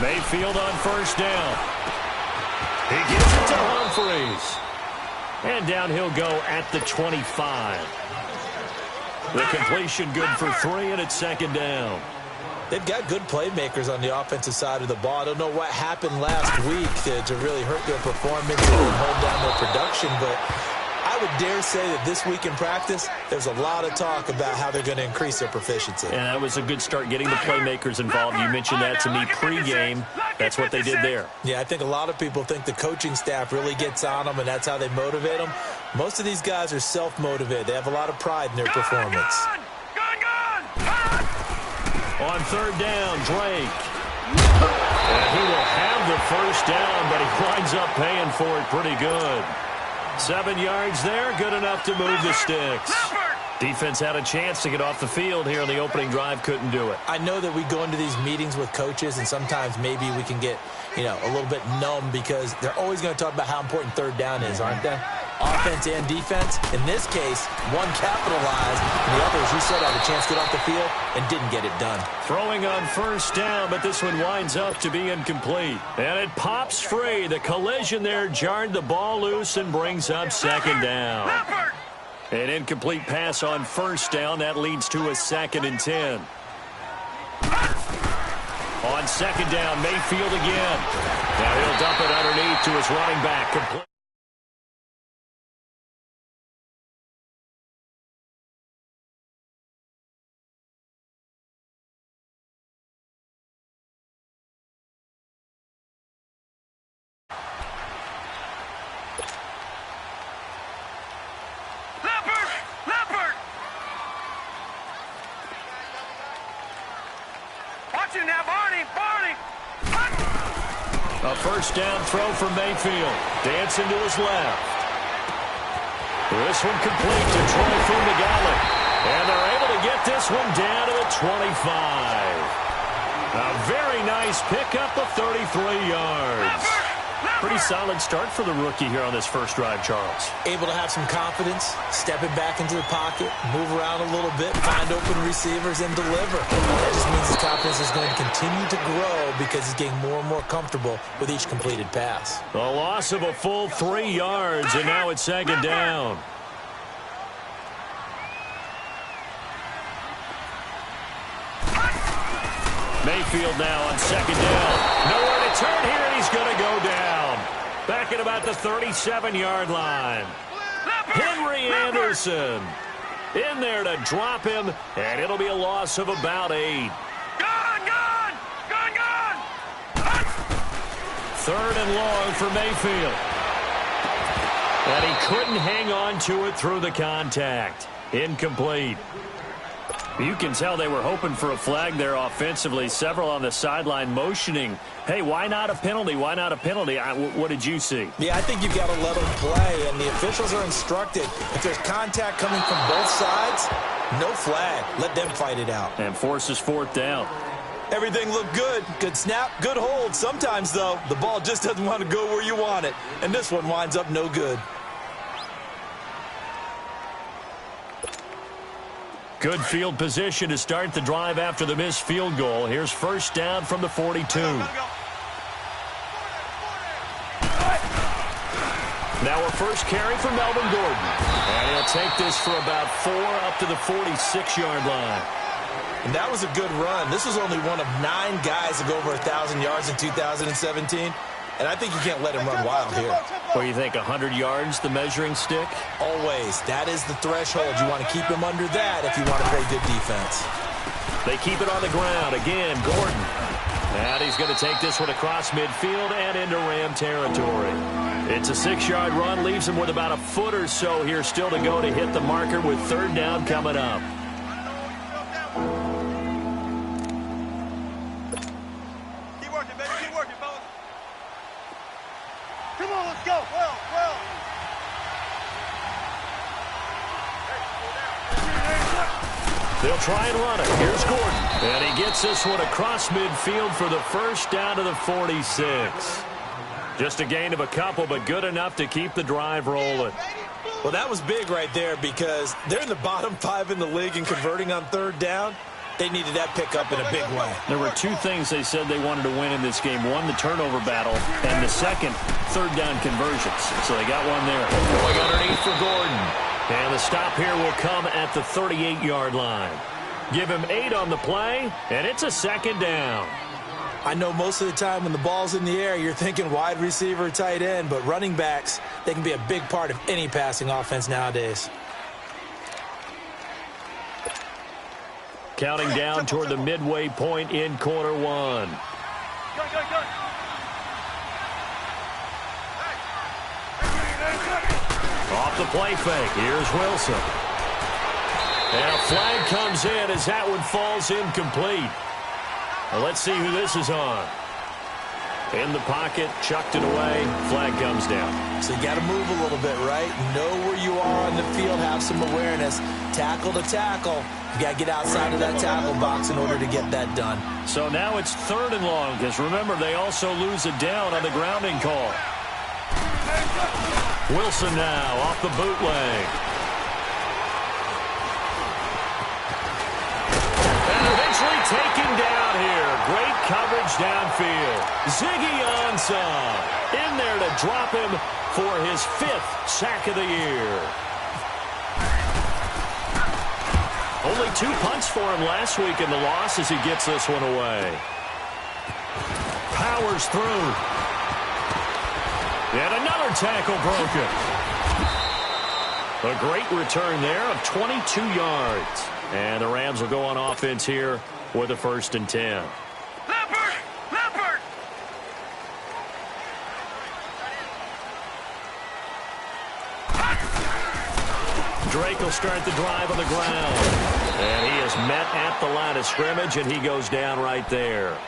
Mayfield on first down. He gives it to Humphries. And down he'll go at the 25. The completion good for 3, and it's second down. They've got good playmakers on the offensive side of the ball. I don't know what happened last week to really hurt their performance and hold down their production, but I would dare say that this week in practice, there's a lot of talk about how they're going to increase their proficiency. And that was a good start, getting the playmakers involved. You mentioned that to me pregame. That's what they did there. Yeah, I think a lot of people think the coaching staff really gets on them, and that's how they motivate them. Most of these guys are self-motivated. They have a lot of pride in their performance. On third down, Drake. And he will have the first down, but he winds up paying for it pretty good. 7 yards there, good enough to move the sticks. Defense had a chance to get off the field here on the opening drive, couldn't do it. I know that we go into these meetings with coaches, and sometimes maybe we can get, a little bit numb because they're always going to talk about how important third down is, aren't they? Offense and defense. In this case, one capitalized, and the other, as you said, had a chance to get off the field and didn't get it done. Throwing on first down, but this one winds up to be incomplete. And it pops free. The collision there jarred the ball loose and brings up second down. An incomplete pass on first down. That leads to a 2nd and 10. On second down, Mayfield again. Now he'll dump it underneath to his running back. Complete. A first down throw from Mayfield. Dancing to his left. This one complete to Troy Fumagalli. And they're able to get this one down to the 25. A very nice pickup of 33 yards. Pretty solid start for the rookie here on this first drive, Charles. Able to have some confidence, stepping back into the pocket, move around a little bit, find open receivers, and deliver. That just means his confidence is going to continue to grow because he's getting more and more comfortable with each completed pass. A loss of a full 3 yards, and now it's second down. Mayfield now on second down. Nowhere to turn here, and he's going to go down. Back at about the 37-yard line. Henry Anderson in there to drop him, and it'll be a loss of about 8. Gone! 3rd and long for Mayfield. And he couldn't hang on to it through the contact. Incomplete. You can tell they were hoping for a flag there offensively. Several on the sideline motioning, hey, why not a penalty? Why not a penalty? What did you see? Yeah, I think you've got to let them play, and the officials are instructed. If there's contact coming from both sides, no flag. Let them fight it out. And forces 4th down. Everything looked good. Good snap, good hold. Sometimes, though, the ball just doesn't want to go where you want it. And this one winds up no good. Good field position to start the drive after the missed field goal. Here's first down from the 42. Now a first carry for Melvin Gordon. And he'll take this for about 4 up to the 46-yard line. And that was a good run. This was only one of 9 guys to go over 1,000 yards in 2017. And I think you can't let him run wild here. What do you think, 100 yards, the measuring stick? Always. That is the threshold. You want to keep him under that if you want to play good defense. They keep it on the ground. Again, Gordon. And he's going to take this one across midfield and into Ram territory. It's a 6-yard run. Leaves him with about a foot or so here still to go to hit the marker with 3rd down coming up. They'll try and run it. Here's Gordon. And he gets this one across midfield for the first down to the 46. Just a gain of a couple, but good enough to keep the drive rolling. Well, that was big right there because they're in the bottom 5 in the league in converting on 3rd down. They needed that pickup in a big way. There were two things they said they wanted to win in this game. One, the turnover battle, and the second, third down conversions. So they got one there. Going underneath for Gordon. And the stop here will come at the 38-yard line. Give him 8 on the play, and it's a second down. I know most of the time when the ball's in the air, you're thinking wide receiver, tight end, but running backs, they can be a big part of any passing offense nowadays. Counting down toward the midway point in quarter one. Off the play fake. Here's Wilson. And a flag comes in as that one falls incomplete. Well, let's see who this is on. In the pocket, chucked it away, flag comes down. So you got to move a little bit, right? Know where you are on the field, have some awareness. Tackle to tackle. You got to get outside of that tackle box in order to get that done. So now it's 3rd and long, because remember, they also lose a down on the grounding call. Wilson now off the bootleg. And eventually taken down here. Great coverage downfield. Ziggy Ansah in there to drop him for his 5th sack of the year. Only 2 punts for him last week in the loss as he gets this one away. Powers through. And another tackle broken. A great return there of 22 yards. And the Rams will go on offense here with a 1st and 10. Drake will start the drive on the ground. And he is met at the line of scrimmage, and he goes down right there.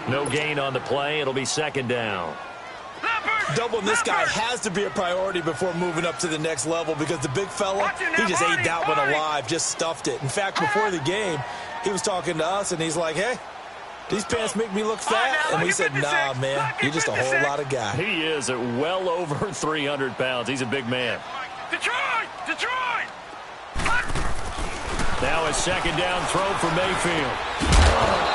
No gain on the play. It'll be 2nd down. Doubling this guy has to be a priority before moving up to the next level because the big fella, he just ate that one alive, just stuffed it. In fact, before the game, he was talking to us, and he's like, hey, these pants make me look fat. And we said, nah, man, you're just a whole lot of guy. He is at well over 300 pounds. He's a big man. Detroit! Now a 2nd down throw for Mayfield.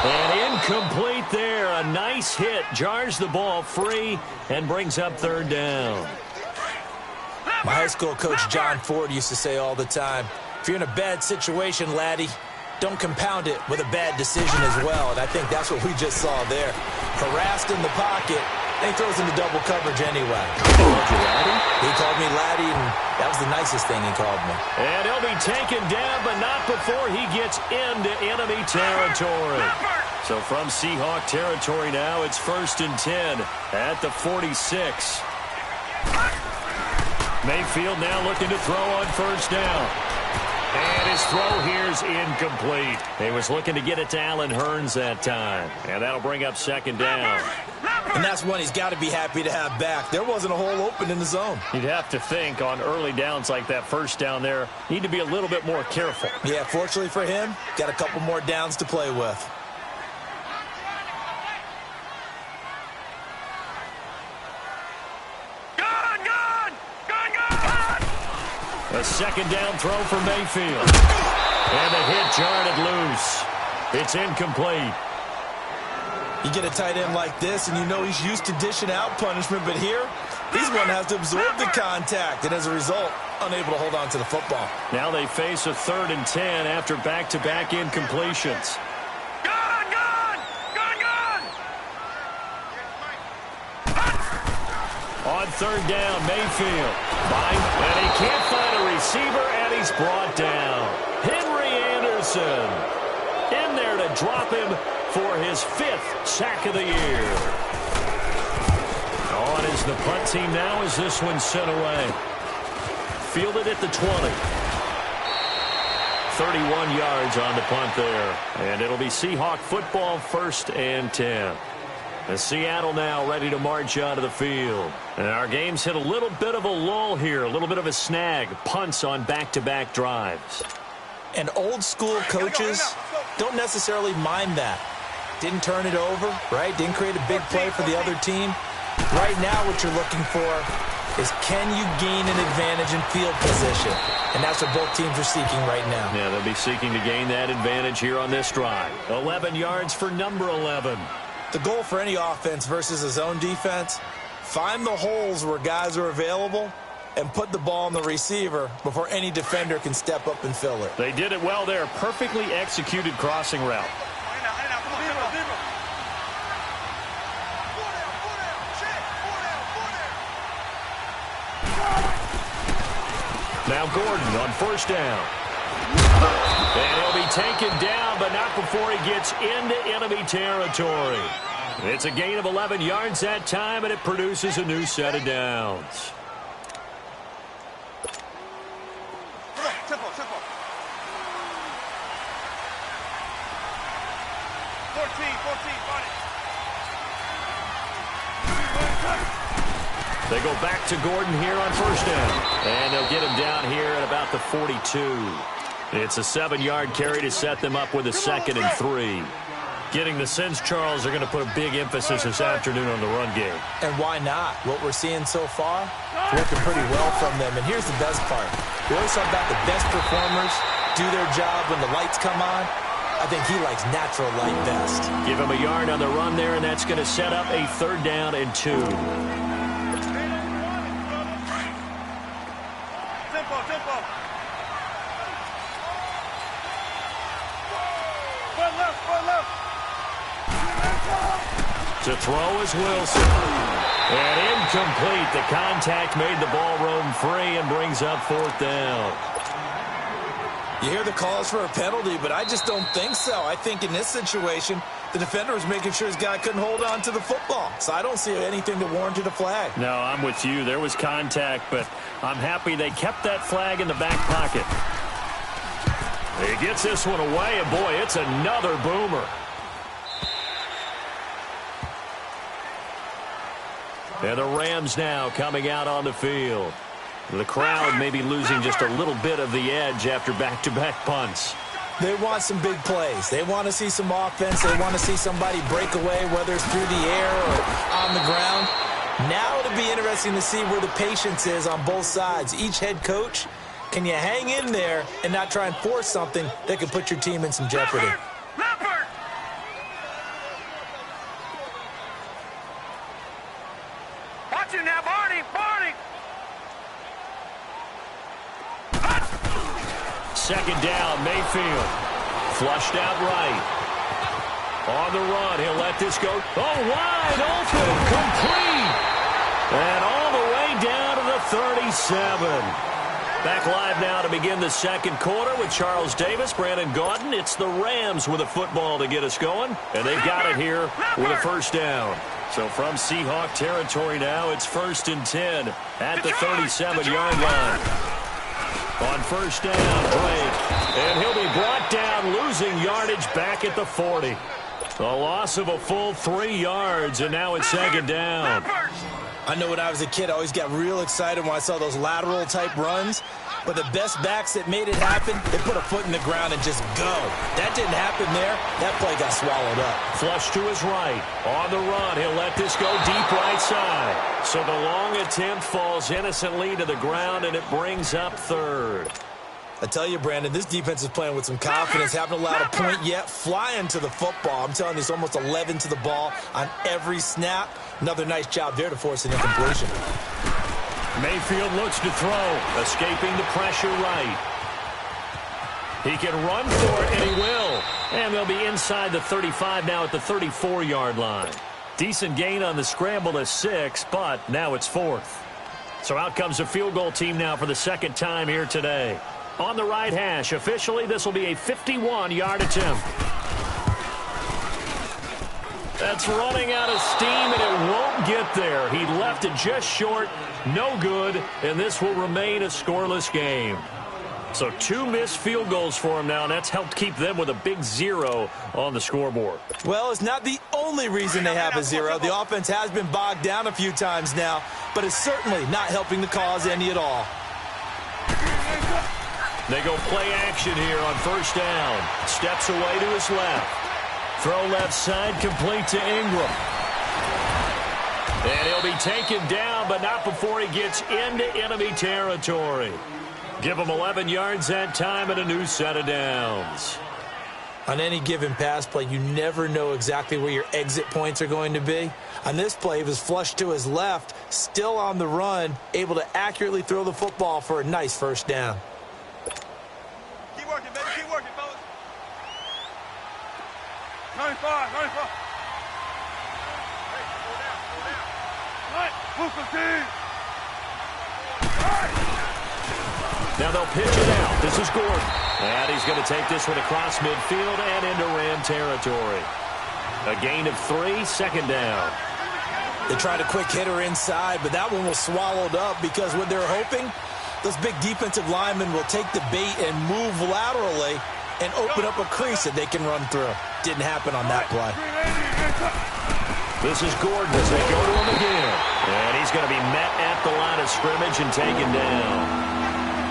And incomplete there. A nice hit. Jars the ball free and brings up 3rd down. My high school coach, John Ford, used to say all the time, if you're in a bad situation, laddie, don't compound it with a bad decision as well. And I think that's what we just saw there. Harassed in the pocket, and he throws into double coverage anyway. He called me laddie, and that was the nicest thing he called me. And he'll be taken down, but not before he gets into enemy territory. So from Seahawk territory now, it's 1st and 10 at the 46. Mayfield now looking to throw on 1st down. And his throw here's incomplete. He was looking to get it to Allen Hurns that time. And that'll bring up 2nd down. And that's one he's got to be happy to have back. There wasn't a hole open in the zone. You'd have to think on early downs like that 1st down there, need to be a little bit more careful. Yeah, fortunately for him, got a couple more downs to play with. A 2nd down throw for Mayfield. And the hit jarred it loose. It's incomplete. You get a tight end like this, and you know he's used to dishing out punishment, but here, he's one that has to absorb the contact, and as a result, unable to hold on to the football. Now they face a 3rd and 10 after back-to-back incompletions. On 3rd down, Mayfield. And he can't find a receiver, and he's brought down. Henry Anderson in there to drop him for his 5th sack of the year. On is the punt team now as this one's sent away. Fielded at the 20. 31 yards on the punt there. And it'll be Seahawk football, 1st and 10. And Seattle now ready to march out of the field. And our game's hit a little bit of a lull here, a little bit of a snag. Punts on back-to-back drives. And old school coaches don't necessarily mind that. Didn't turn it over, right? Didn't create a big play for the other team. Right now what you're looking for is can you gain an advantage in field position? And that's what both teams are seeking right now. Yeah, they'll be seeking to gain that advantage here on this drive. 11 yards for number 11. The goal for any offense versus a zone defense, find the holes where guys are available and put the ball on the receiver before any defender can step up and fill it. They did it well there. Perfectly executed crossing route. Now Gordon on first down. And he'll be taken down, but not before he gets into enemy territory. It's a gain of 11 yards that time, and it produces a new set of downs. Tempo. 14, They go back to Gordon here on first down. And they'll get him down here at about the 42. It's a 7-yard carry to set them up with a 2nd and 3. Getting the sense, Charles, are going to put a big emphasis this afternoon on the run game. And why not? What we're seeing so far, working pretty well from them. And here's the best part. We always talk about the best performers do their job when the lights come on. I think he likes natural light best. Give him a yard on the run there, and that's going to set up a 3rd down and 2. Tempo. Foot left. To throw is Wilson. And incomplete. The contact made the ball roam free and brings up 4th down. You hear the calls for a penalty, but I just don't think so. I think in this situation, the defender was making sure his guy couldn't hold on to the football. So I don't see anything that warranted a flag. No, I'm with you. There was contact, but I'm happy they kept that flag in the back pocket. He gets this one away, and boy, it's another boomer. And the Rams now coming out on the field. The crowd may be losing just a little bit of the edge after back-to-back punts. They want some big plays. They want to see some offense. They want to see somebody break away, whether it's through the air or on the ground. Now it'll be interesting to see where the patience is on both sides. Each head coach, can you hang in there and not try and force something that could put your team in some jeopardy? Watch it now, Barney. 2nd down, Mayfield. Flushed out right. On the run, he'll let this go. Oh, wide open, complete. And all the way down to the 37. Back live now to begin the 2nd quarter with Charles Davis, Brandon Gaudin. It's the Rams with a football to get us going, and they've got it here with a 1st down. So from Seahawk territory now, it's 1st and 10 at the 37-yard line. On first down, break. And he'll be brought down, losing yardage back at the 40. A loss of a full 3 yards, and now it's 2nd down. I know when I was a kid, I always got real excited when I saw those lateral-type runs. But the best backs that made it happen, they put a foot in the ground and just go. That didn't happen there. That play got swallowed up. Flush to his right. On the run, he'll let this go deep right side. So the long attempt falls innocently to the ground, and it brings up 3rd. I tell you, Brandon, this defense is playing with some confidence. Haven't allowed a point yet. Flying to the football. I'm telling you, it's almost 11 to the ball on every snap. Another nice job there to force an incompletion. Mayfield looks to throw, escaping the pressure right. He can run for it, and he will. And they'll be inside the 35 now at the 34-yard line. Decent gain on the scramble to 6, but now it's 4th. So out comes the field goal team now for the 2nd time here today. On the right hash, officially, this will be a 51-yard attempt. That's running out of steam, and it won't get there. He left it just short, no good, and this will remain a scoreless game. So 2 missed field goals for him now, and that's helped keep them with a big 0 on the scoreboard. Well, it's not the only reason they have a 0. The offense has been bogged down a few times now, but it's certainly not helping the cause any at all. They go play action here on first down. Steps away to his left. Throw left side, complete to Ingram. And he'll be taken down, but not before he gets into enemy territory. Give him 11 yards that time and a new set of downs. On any given pass play, you never know exactly where your exit points are going to be. On this play, he was flushed to his left, still on the run, able to accurately throw the football for a nice first down. Keep working, baby. Keep working, fellas. 95, 95. Hey, slow down, slow down. Right, move some team. Now they'll pitch it out. This is Gordon. And he's going to take this one across midfield and into Ram territory. A gain of 3, second down. They tried a quick hitter inside, but that one was swallowed up because what they're hoping, those big defensive linemen will take the bait and move laterally and open up a crease that they can run through. Didn't happen on that play. This is Gordon as they go to him again. And he's going to be met at the line of scrimmage and taken down.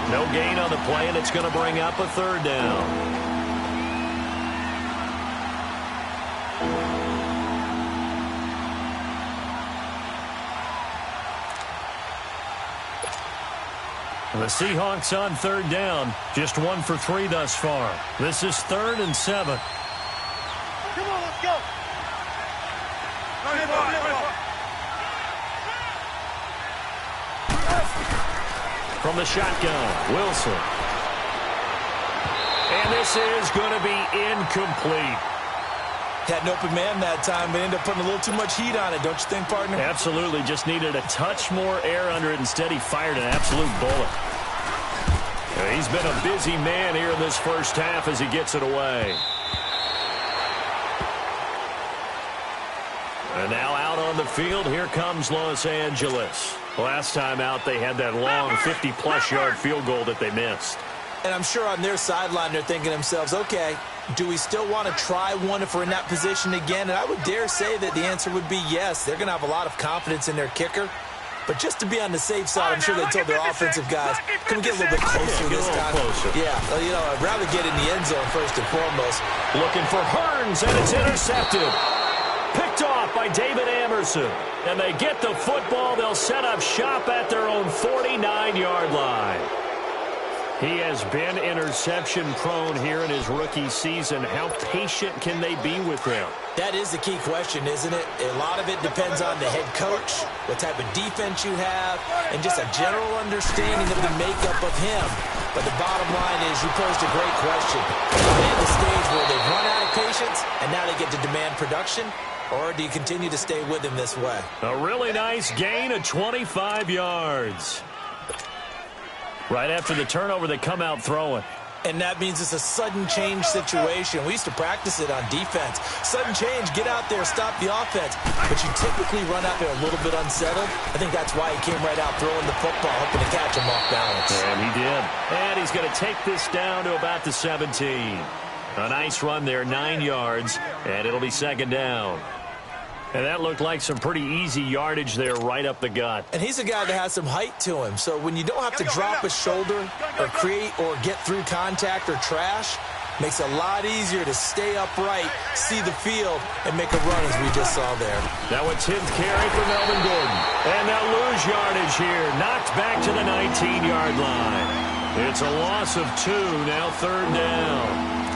No gain on the play, and it's going to bring up a third down. The Seahawks on third down. Just 1 for 3 thus far. This is 3rd and 7. Come on, let's go. 95. From the shotgun, Wilson. And this is going to be incomplete. Had an open man that time, but ended up putting a little too much heat on it, don't you think, partner? Absolutely. Just needed a touch more air under it. Instead, he fired an absolute bullet. He's been a busy man here in this first half as he gets it away. And now out on the field, here comes Los Angeles. Last time out, they had that long 50-plus yard field goal that they missed. And I'm sure on their sideline, they're thinking to themselves, okay, do we still want to try one if we're in that position again? And I would dare say that the answer would be yes. They're going to have a lot of confidence in their kicker. But just to be on the safe side, I'm sure they told their offensive guys, can we get a little bit closer this time? Closer. Yeah, you know, I'd rather get in the end zone first and foremost. Looking for Hearns, and it's intercepted. Picked off by David Amerson. And they get the football. They'll set up shop at their own 49-yard line. He has been interception-prone here in his rookie season. How patient can they be with him? That is the key question, isn't it? A lot of it depends on the head coach, what type of defense you have, and just a general understanding of the makeup of him. But the bottom line is you posed a great question. Are they at the stage where they've run out of patience and now they get to demand production? Or do you continue to stay with him this way? A really nice gain of 25 yards. Right after the turnover, they come out throwing. And that means it's a sudden change situation. We used to practice it on defense. Sudden change, get out there, stop the offense. But you typically run out there a little bit unsettled. I think that's why he came right out throwing the football, hoping to catch him off balance. And he did. And he's going to take this down to about the 17. A nice run there, 9 yards, and it'll be second down. And that looked like some pretty easy yardage there right up the gut. And he's a guy that has some height to him. So when you don't have to drop a shoulder or create or get through contact or trash, makes it a lot easier to stay upright, see the field, and make a run as we just saw there. Now a 10th carry for Melvin Gordon. And they'll lose yardage here. Knocked back to the 19-yard line. It's a loss of 2, now third down.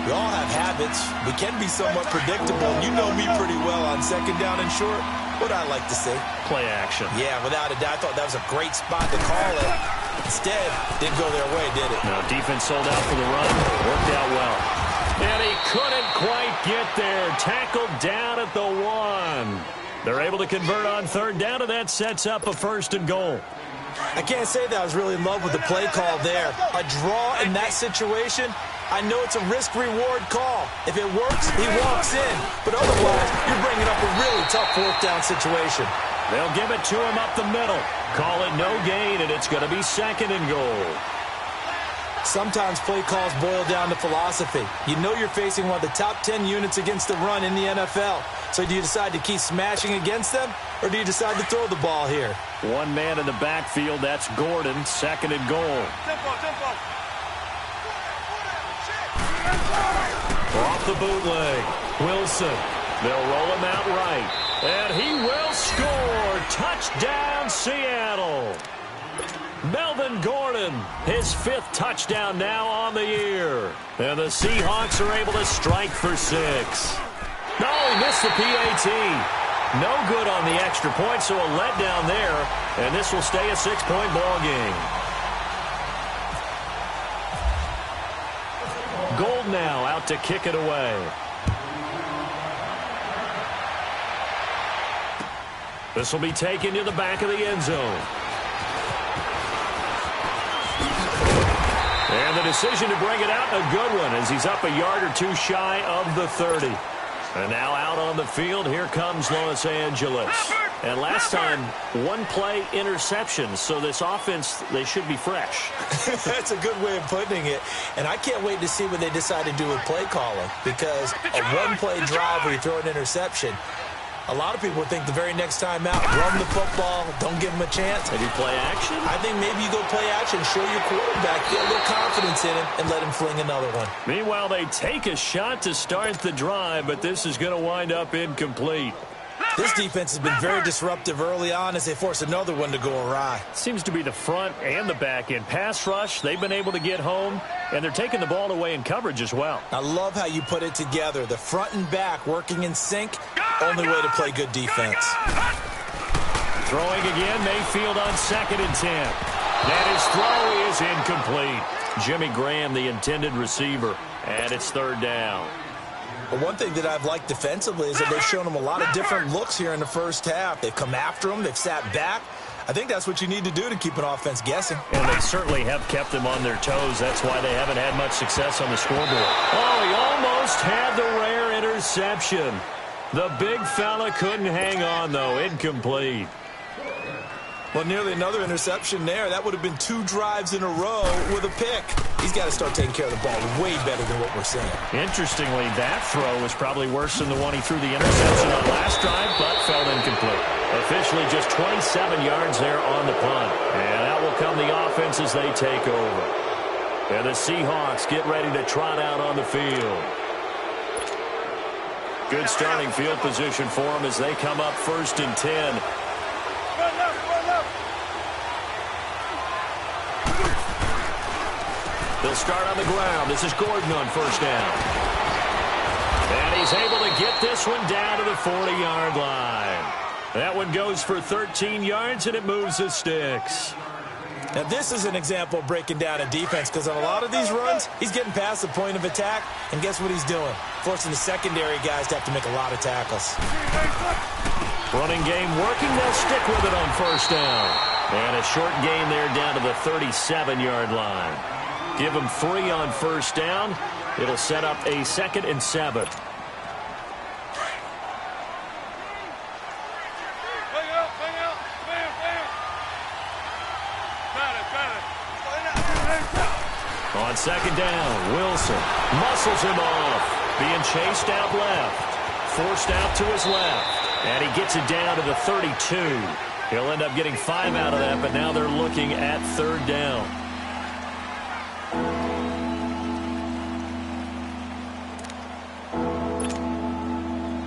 We all have habits. We can be somewhat predictable. You know me pretty well on second down and short. What I like to see. Play action. Yeah, without a doubt. I thought that was a great spot to call it. Instead, didn't go their way, did it? No, defense sold out for the run. Worked out well. And he couldn't quite get there. Tackled down at the 1. They're able to convert on third down, and that sets up a 1st and goal. I can't say that I was really in love with the play call there. A draw in that situation, I know it's a risk-reward call. If it works, he walks in. But otherwise, you're bringing up a really tough 4th down situation. They'll give it to him up the middle. Call it no gain, and it's going to be 2nd and goal. Sometimes play calls boil down to philosophy. You know you're facing one of the top 10 units against the run in the NFL. So do you decide to keep smashing against them, or do you decide to throw the ball here? One man in the backfield, that's Gordon, 2nd and goal. Tempo. Off the bootleg, Wilson. They'll roll him out right. And he will score. Touchdown, Seattle. Melvin Gordon, his 5th touchdown now on the year. And the Seahawks are able to strike for 6. No, he missed the PAT. No good on the extra point, so a letdown there. And this will stay a 6-point ball game. Gold now out to kick it away. This will be taken to the back of the end zone. And the decision to bring it out, a good one, as he's up a yard or 2 shy of the 30. And now out on the field, here comes Los Angeles. And last time, 1-play interception, so this offense, they should be fresh. That's a good way of putting it. And I can't wait to see what they decide to do with play calling, because a 1-play drive where you throw an interception, a lot of people think the very next time out, run the football, don't give him a chance. Maybe play action? I think maybe you go play action, show your quarterback, get a little confidence in him, and let him fling another one. Meanwhile, they take a shot to start the drive, but this is going to wind up incomplete. This defense has been very disruptive early on as they force another one to go awry. Seems to be the front and the back end. Pass rush, they've been able to get home, and they're taking the ball away in coverage as well. I love how you put it together. The front and back working in sync, only way to play good defense. Throwing again, Mayfield on 2nd and 10. And his throw is incomplete. Jimmy Graham, the intended receiver, and it's 3rd down. But one thing that I've liked defensively is that they've shown them a lot of different looks here in the first half. They've come after them. They've sat back. I think that's what you need to do to keep an offense guessing. And they certainly have kept them on their toes. That's why they haven't had much success on the scoreboard. Oh, he almost had the rare interception. The big fella couldn't hang on, though. Incomplete. Well, nearly another interception there. That would have been 2 drives in a row with a pick. He's got to start taking care of the ball way better than what we're seeing. Interestingly, that throw was probably worse than the one he threw the interception on last drive, but fell incomplete. Officially just 27 yards there on the punt. And out will come the offense as they take over. And the Seahawks get ready to trot out on the field. Good starting field position for them as they come up 1st and 10. They'll start on the ground. This is Gordon on 1st down. And he's able to get this one down to the 40-yard line. That one goes for 13 yards, and it moves the sticks. Now, this is an example of breaking down a defense, because on a lot of these runs, he's getting past the point of attack, and guess what he's doing? Forcing the secondary guys to have to make a lot of tackles. Running game working. They'll stick with it on 1st down. And a short gain there down to the 37-yard line. Give them 3 on 1st down. It'll set up a 2nd and 7. On 2nd down, Wilson muscles him off. Being chased out left. Forced out to his left. And he gets it down to the 32. He'll end up getting 5 out of that, but now they're looking at 3rd down.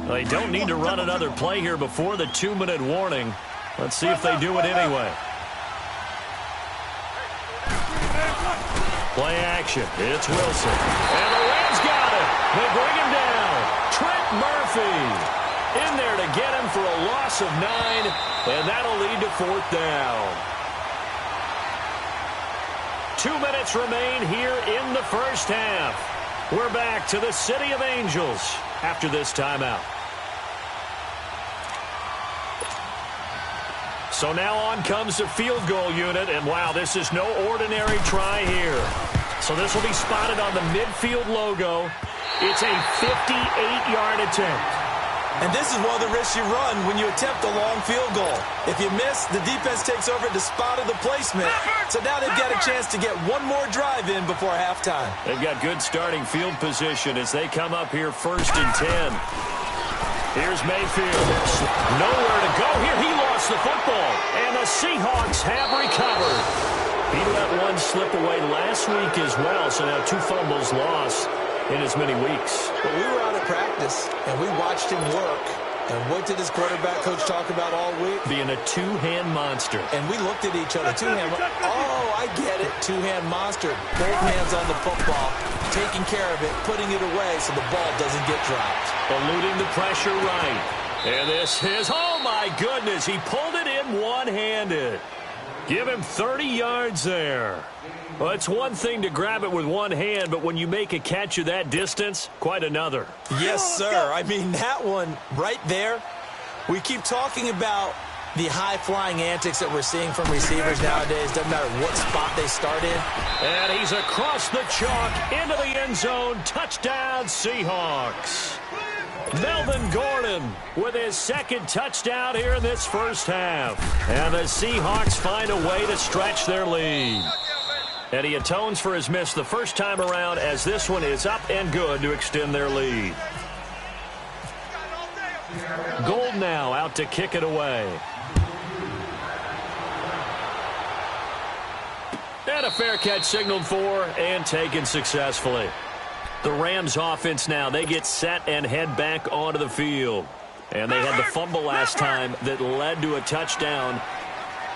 They don't need to run another play here before the 2-minute warning. Let's see if they do it anyway. Play action. It's Wilson. And the Rams got it. They bring him down. Trent Murphy in there to get him for a loss of 9, and that'll lead to 4th down. 2 minutes remain here in the first half. We're back to the City of Angels after this timeout. So now on comes the field goal unit, and wow, this is no ordinary try here. So this will be spotted on the midfield logo. It's a 58-yard attempt. And this is one of the risks you run when you attempt a long field goal. If you miss, the defense takes over at the spot of the placement. So now they've got a chance to get one more drive in before halftime. They've got good starting field position as they come up here 1st and 10. Here's Mayfield. Nowhere to go here. He lost the football. And the Seahawks have recovered. He let one slip away last week as well, so now 2 fumbles lost in as many weeks. Well, we were out at practice, and we watched him work, And what did his quarterback coach talk about all week? Being a two-hand monster. And we looked at each other. Two-hand. Oh, I get it. Two-hand monster. Both hands on the football, taking care of it, putting it away so the ball doesn't get dropped. Eluding the pressure right. And this is, oh my goodness, he pulled it in one-handed. Give him 30 yards there. Well, it's one thing to grab it with one hand, but when you make a catch of that distance, quite another. Yes, sir. I mean, that one right there, we keep talking about the high-flying antics that we're seeing from receivers nowadays. Doesn't matter what spot they start in. And he's across the chalk into the end zone. Touchdown, Seahawks. Melvin Gordon with his second touchdown here in this first half. And the Seahawks find a way to stretch their lead. And he atones for his miss the first time around as this one is up and good to extend their lead. Gold now out to kick it away. And a fair catch signaled for and taken successfully. The Rams offense now, they get set and head back onto the field. And they had the fumble last time that led to a touchdown.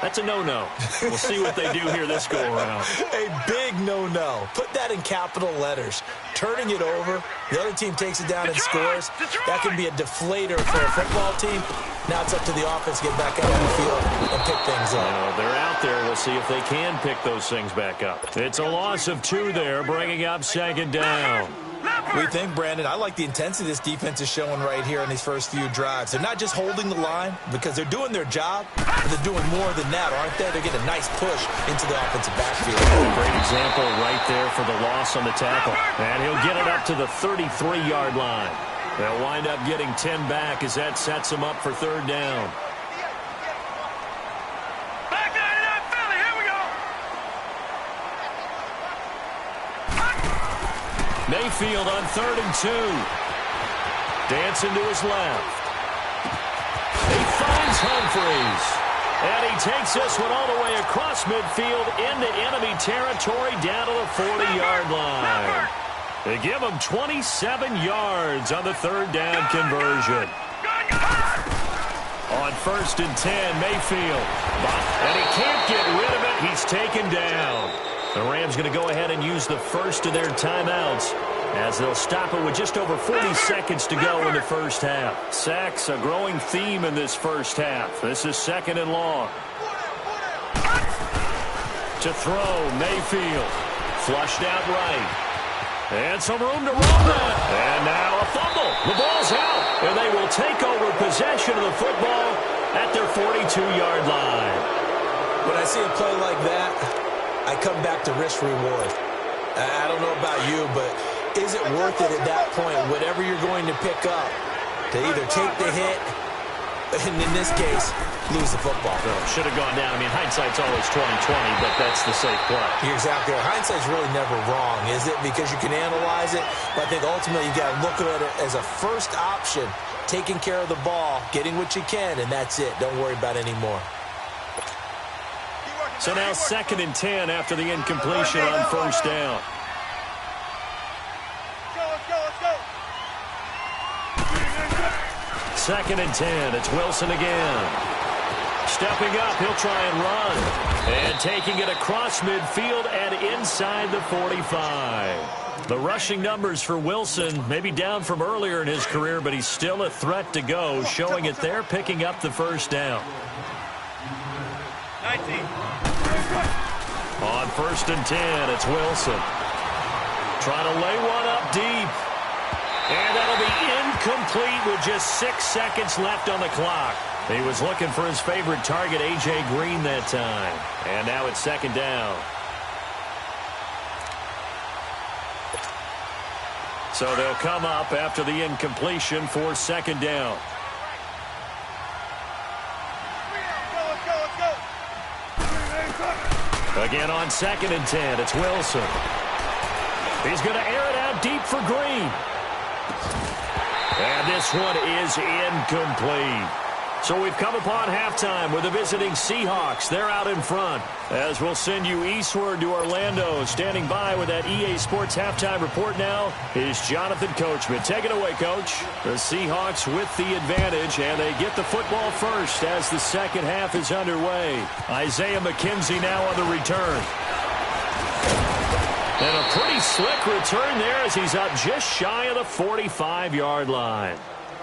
That's a no-no. We'll see what they do here this go-around. A big no-no. Put that in capital letters. Turning it over, the other team takes it down and scores. That can be a deflator for a football team. Now it's up to the offense to get back out on the field and pick things up. They're out there. We'll see if they can pick those things back up. It's a loss of 2 there, bringing up second down. We think, Brandon, I like the intensity this defense is showing right here in these first few drives. They're not just holding the line because they're doing their job, but they're doing more than that, aren't they? They're getting a nice push into the offensive backfield. A great example right there for the loss on the tackle. And he'll get it up to the 33-yard line. They'll wind up getting 10 back as that sets them up for third down. Mayfield on 3rd and 2. Dancing to his left. He finds Humphries. And he takes this one all the way across midfield into enemy territory down to the 40-yard line. They give him 27 yards on the third down conversion. On 1st and 10, Mayfield. And he can't get rid of it. He's taken down. The Rams going to go ahead and use the first of their timeouts as they'll stop it with just over 40 seconds to go in the first half. Sacks, a growing theme in this first half. This is 2nd and long. To throw, Mayfield. Flushed out right. And some room to run that. And now a fumble. The ball's out. And they will take over possession of the football at their 42-yard line. When I see a play like that, I come back to risk-reward. I don't know about you, but is it worth it at that point, whatever you're going to pick up, to either take the hit, and in this case, lose the football? Should have gone down. I mean, hindsight's always 20/20, but that's the safe play. You're exactly right. Hindsight's really never wrong, is it? Because you can analyze it, but I think ultimately you got to look at it as a first option, taking care of the ball, getting what you can, and that's it. Don't worry about any more. So now 2nd and 10 after the incompletion on 1st down. Let's go. 2nd and 10. It's Wilson again. Stepping up, he'll try and run. And taking it across midfield and inside the 45. The rushing numbers for Wilson may be down from earlier in his career, but he's still a threat to go, showing it there, picking up the first down. 19. On 1st and 10, it's Wilson. Trying to lay one up deep. And that'll be incomplete with just 6 seconds left on the clock. He was looking for his favorite target, A.J. Green, that time. And now it's 2nd down. So they'll come up after the incompletion for 2nd down. Again on 2nd and 10, it's Wilson. He's going to air it out deep for Green. And this one is incomplete. So we've come upon halftime with the visiting Seahawks. They're out in front. As we'll send you eastward to Orlando. Standing by with that EA Sports halftime report now is Jonathan Coachman. Take it away, Coach. The Seahawks with the advantage, and they get the football first as the second half is underway. Isaiah McKenzie now on the return. And a pretty slick return there as he's up just shy of the 45-yard line.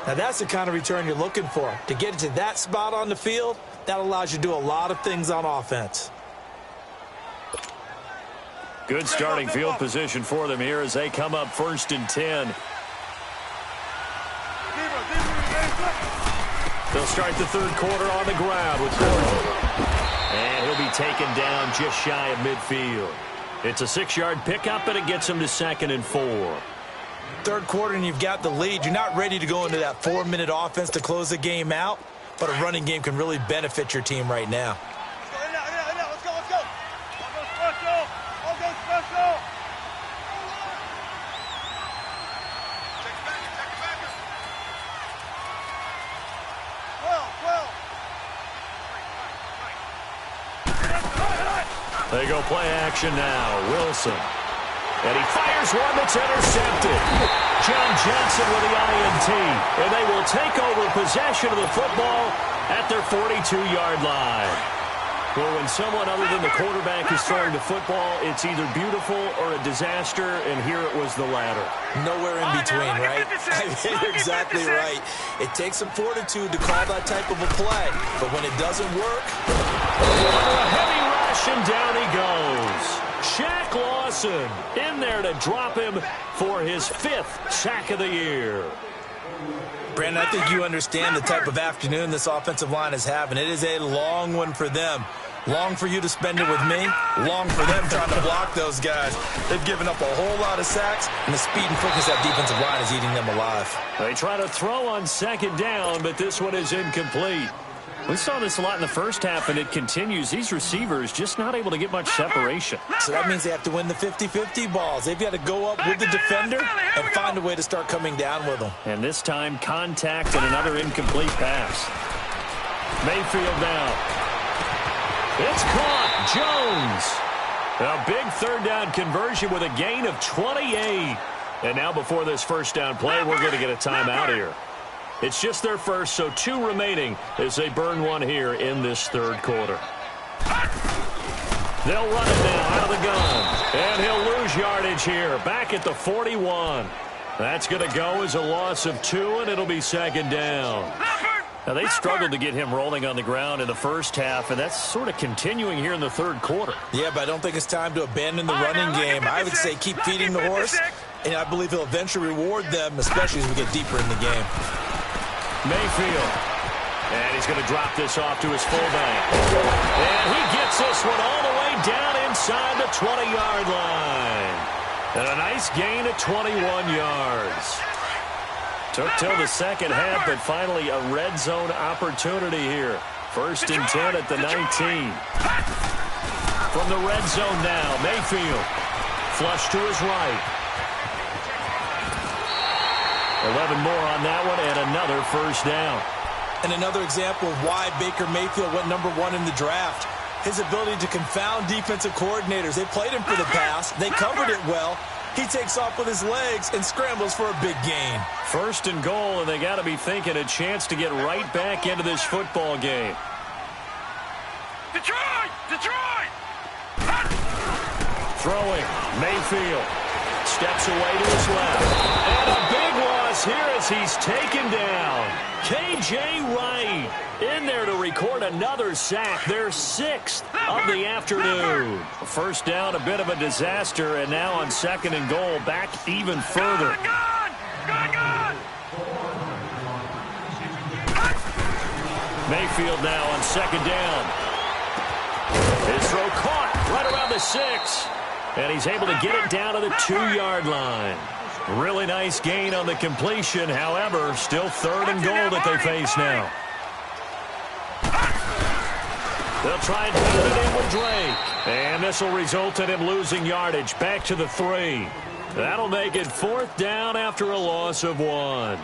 Now, that's the kind of return you're looking for. To get to that spot on the field, that allows you to do a lot of things on offense. Good starting field position for them here as they come up 1st and 10. They'll start the third quarter on the ground with Gordon. And he'll be taken down just shy of midfield. It's a 6-yard pickup, and it gets him to 2nd and 4. Third quarter and you've got the lead. You're not ready to go into that 4-minute offense to close the game out, but a running game can really benefit your team right now. Let's go. All go special. They go play action now. Wilson. And he fires one that's intercepted. John Johnson with the INT. And they will take over possession of the football at their 42-yard line. Well, when someone other than the quarterback is throwing the football, it's either beautiful or a disaster, and here it was the latter. Nowhere in between, right? You're exactly right. It takes some fortitude to call that type of a play, but when it doesn't work... Under a heavy rush, and down he goes. Shaq Lawson in there to drop him for his 5th sack of the year. Brandon, I think you understand the type of afternoon this offensive line is having. It is a long one for them. Long for you to spend it with me. Long for them trying to block those guys. They've given up a whole lot of sacks, and the speed and quickness of that defensive line is eating them alive. They try to throw on 2nd down, but this one is incomplete. We saw this a lot in the first half, and it continues. These receivers just not able to get much separation. So that means they have to win the 50-50 balls. They've got to go up with the defender and find a way to start coming down with them. And this time, contact and another incomplete pass. Mayfield now. It's caught. Jones. A big 3rd down conversion with a gain of 28. And now before this first down play, we're going to get a timeout here. It's just their first, so 2 remaining as they burn one here in this 3rd quarter. They'll run it now out of the gun. And he'll lose yardage here, back at the 41. That's going to go as a loss of 2, and it'll be 2nd down. Now, they struggled to get him rolling on the ground in the first half, and that's sort of continuing here in the 3rd quarter. Yeah, but I don't think it's time to abandon the running game. I would say keep feeding the horse, and I believe he'll eventually reward them, especially as we get deeper in the game. Mayfield. And he's going to drop this off to his fullback. And he gets this one all the way down inside the 20-yard line. And a nice gain of 21 yards. Took till the second half, but finally a red zone opportunity here. 1st and 10 at the 19. From the red zone now, Mayfield. Flush to his right. 11 more on that one, and another 1st down. And another example of why Baker Mayfield went #1 in the draft. His ability to confound defensive coordinators. They played him for the pass. They covered it well. He takes off with his legs and scrambles for a big gain. 1st and goal, and they got to be thinking a chance to get right back into this football game. Detroit! Throwing, Mayfield. Steps away to his left. And a big loss here as he's taken down. K.J. Wright in there to record another sack. Their 6th of the afternoon. 1st down, a bit of a disaster, and now on 2nd and goal, back even further. Mayfield now on 2nd down. His throw caught right around the 6. And he's able to get it down to the 2-yard line. Really nice gain on the completion. However, still 3rd and goal that they face now. They'll try and put it in with Drake. And this will result in him losing yardage back to the 3. That'll make it 4th down after a loss of 1.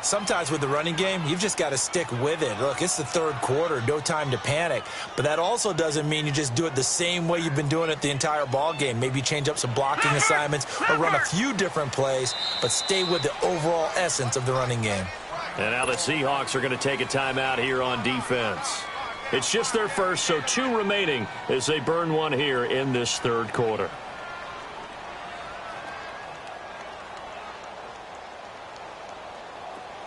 Sometimes with the running game, you've just got to stick with it. Look, it's the third quarter, no time to panic. But that also doesn't mean you just do it the same way you've been doing it the entire ball game. Maybe change up some blocking assignments or run a few different plays, but stay with the overall essence of the running game. And now the Seahawks are going to take a timeout here on defense. It's just their first, so 2 remaining as they burn one here in this third quarter.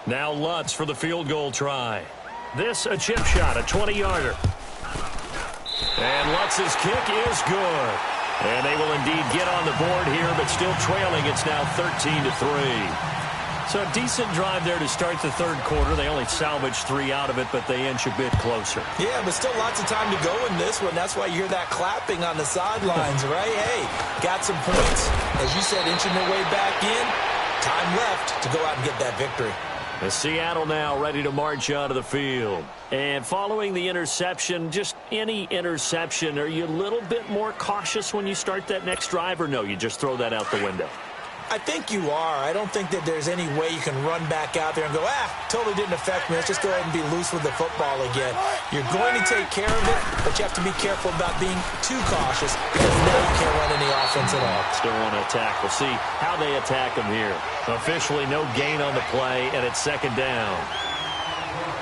Now Lutz for the field goal try. This a chip shot, a 20-yarder. And Lutz's kick is good. And they will indeed get on the board here, but still trailing. It's now 13-3. So a decent drive there to start the third quarter. They only salvaged 3 out of it, but they inch a bit closer. Yeah, but still lots of time to go in this one. That's why you hear that clapping on the sidelines, right? Hey, got some points. As you said, inching their way back in. Time left to go out and get that victory. The Seattle now ready to march onto the field. And following the interception, just any interception, are you a little bit more cautious when you start that next drive, or no, you just throw that out the window? I think you are. I don't think that there's any way you can run back out there and go, totally didn't affect me. Let's just go ahead and be loose with the football again. You're going to take care of it, but you have to be careful about being too cautious because now you can't run any offense at all. Still want to attack. We'll see how they attack them here. Officially no gain on the play, and it's second down.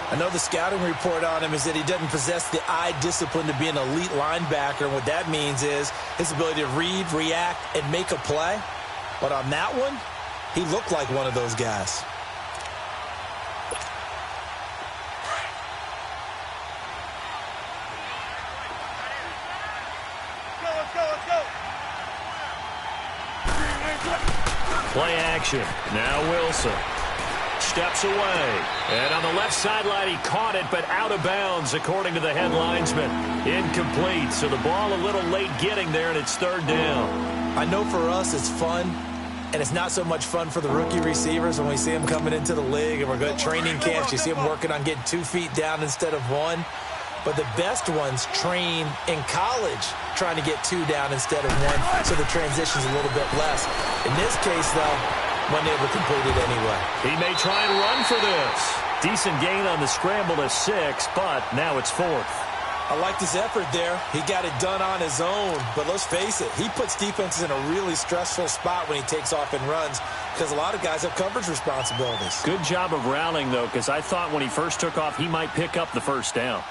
I know the scouting report on him is that he doesn't possess the eye discipline to be an elite linebacker, and what that means is his ability to read, react, and make a play. But on that one, he looked like one of those guys. Let's go. Play action. Now Wilson steps away. And on the left sideline, he caught it, but out of bounds, according to the head linesman. Incomplete. So the ball a little late getting there, and it's third down. I know for us it's fun, and it's not so much fun for the rookie receivers when we see them coming into the league and we're good at training camps. You see them working on getting 2 feet down instead of 1. But the best ones train in college trying to get 2 down instead of 1, so the transition's a little bit less. In this case, though, wasn't able to complete it anyway. He may try and run for this. Decent gain on the scramble to 6, but now it's 4th. I liked his effort there. He got it done on his own. But let's face it, he puts defenses in a really stressful spot when he takes off and runs because a lot of guys have coverage responsibilities. Good job of rallying, though, because I thought when he first took off, he might pick up the first down.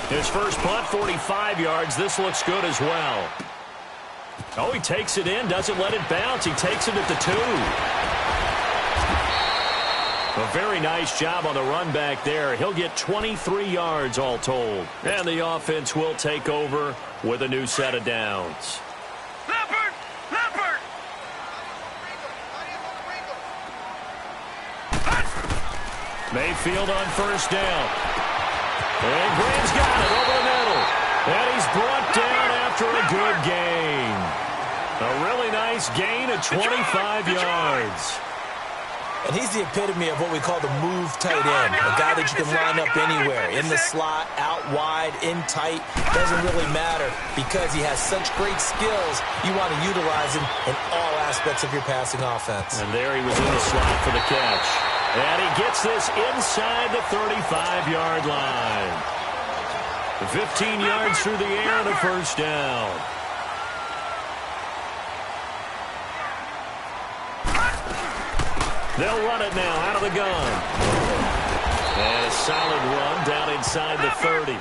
His first punt, 45 yards. This looks good as well. Oh, he takes it in, doesn't let it bounce. He takes it at the 2. A very nice job on the run back there. He'll get 23 yards all told. And the offense will take over with a new set of downs. Leopard! Leopard! Mayfield on first down. And Graham's got it over the middle. And he's brought down after a good gain. A really nice gain of 25 yards. And he's the epitome of what we call the move tight end. A guy that you can line up anywhere. In the slot, out wide, in tight. Doesn't really matter because he has such great skills. You want to utilize him in all aspects of your passing offense. And there he was in the slot for the catch. And he gets this inside the 35-yard line. 15 yards through the air and a first down. They'll run it now out of the gun. And a solid run down inside the 30.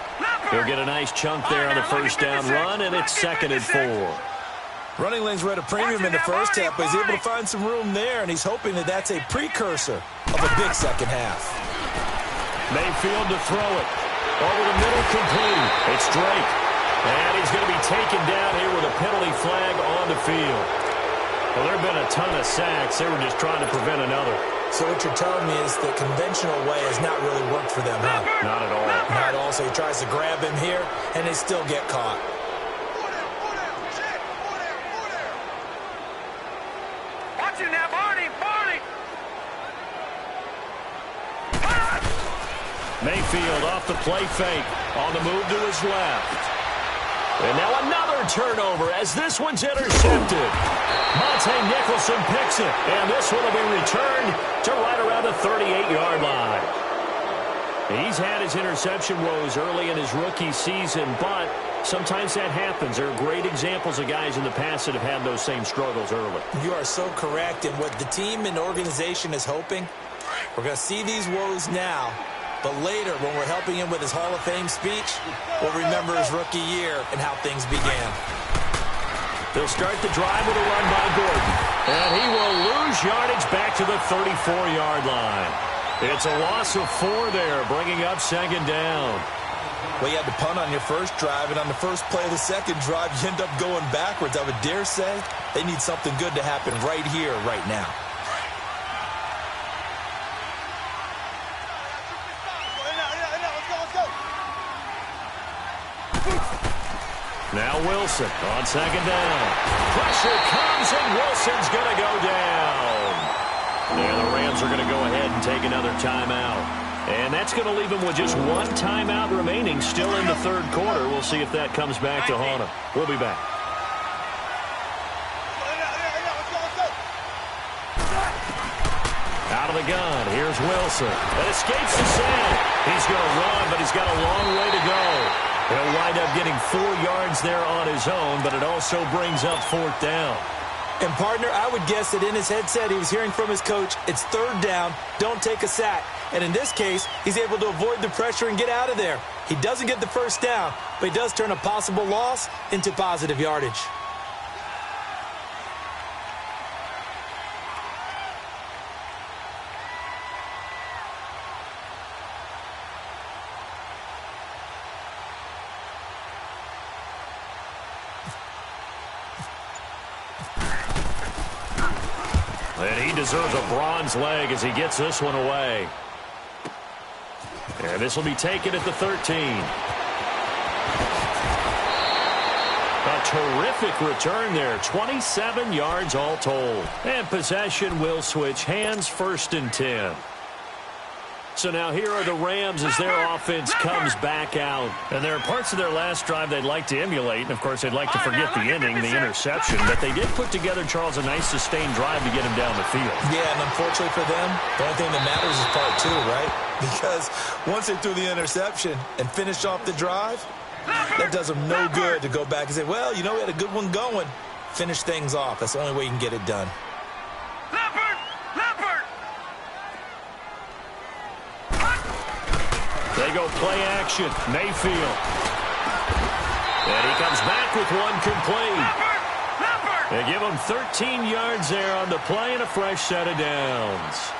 He'll get a nice chunk there on the first down run, and it's 2nd and 4. Running lanes were at a premium in the first half, but he's able to find some room there, and he's hoping that that's a precursor of a big second half. Mayfield to throw it. Over the middle, complete. It's Drake. And he's going to be taken down here with a penalty flag on the field. Well, there have been a ton of sacks. They were just trying to prevent another. So what you're telling me is the conventional way has not really worked for them, huh? Not at all. Not at all. So he tries to grab him here, and they still get caught. Watch it now, Mayfield off the play fake on the move to his left. And now another turnover as this one's intercepted. Monte Nicholson picks it, and this one will be returned to right around the 38-yard line. He's had his interception woes early in his rookie season, but sometimes that happens. There are great examples of guys in the past that have had those same struggles early. You are so correct, and what the team and organization is hoping, we're going to see these woes now, but later when we're helping him with his Hall of Fame speech, we'll remember his rookie year and how things began. They'll start the drive with a run by Gordon, and he will lose yardage back to the 34-yard line. It's a loss of 4 there, bringing up second down. Well, you had to punt on your first drive, and on the first play of the second drive, you end up going backwards. I would dare say they need something good to happen right here, right now. Now Wilson on second down. Pressure comes, and Wilson's going to go down. And the Rams are going to go ahead and take another timeout. And that's going to leave him with just one timeout remaining still in the third quarter. We'll see if that comes back to haunt him. We'll be back. Out of the gun, here's Wilson. That escapes the sack. He's going to run, but he's got a long way to go. He'll wind up getting 4 yards there on his own, but it also brings up 4th down. And, partner, I would guess that in his headset he was hearing from his coach, it's 3rd down, don't take a sack. And in this case, he's able to avoid the pressure and get out of there. He doesn't get the first down, but he does turn a possible loss into positive yardage. And he deserves a bronze leg as he gets this one away. And this will be taken at the 13. A terrific return there. 27 yards all told. And possession will switch hands, 1st and 10. So now here are the Rams as their offense comes back out. And there are parts of their last drive they'd like to emulate. And, of course, they'd like to forget the ending, the interception. But they did put together, Charles, a nice sustained drive to get him down the field. Yeah, and unfortunately for them, the only thing that matters is part 2, right? Because once they threw the interception and finished off the drive, that does them no good to go back and say, well, you know, we had a good one going. Finish things off. That's the only way you can get it done. They go play action. Mayfield. And he comes back with one complete. They give him 13 yards there on the play and a fresh set of downs.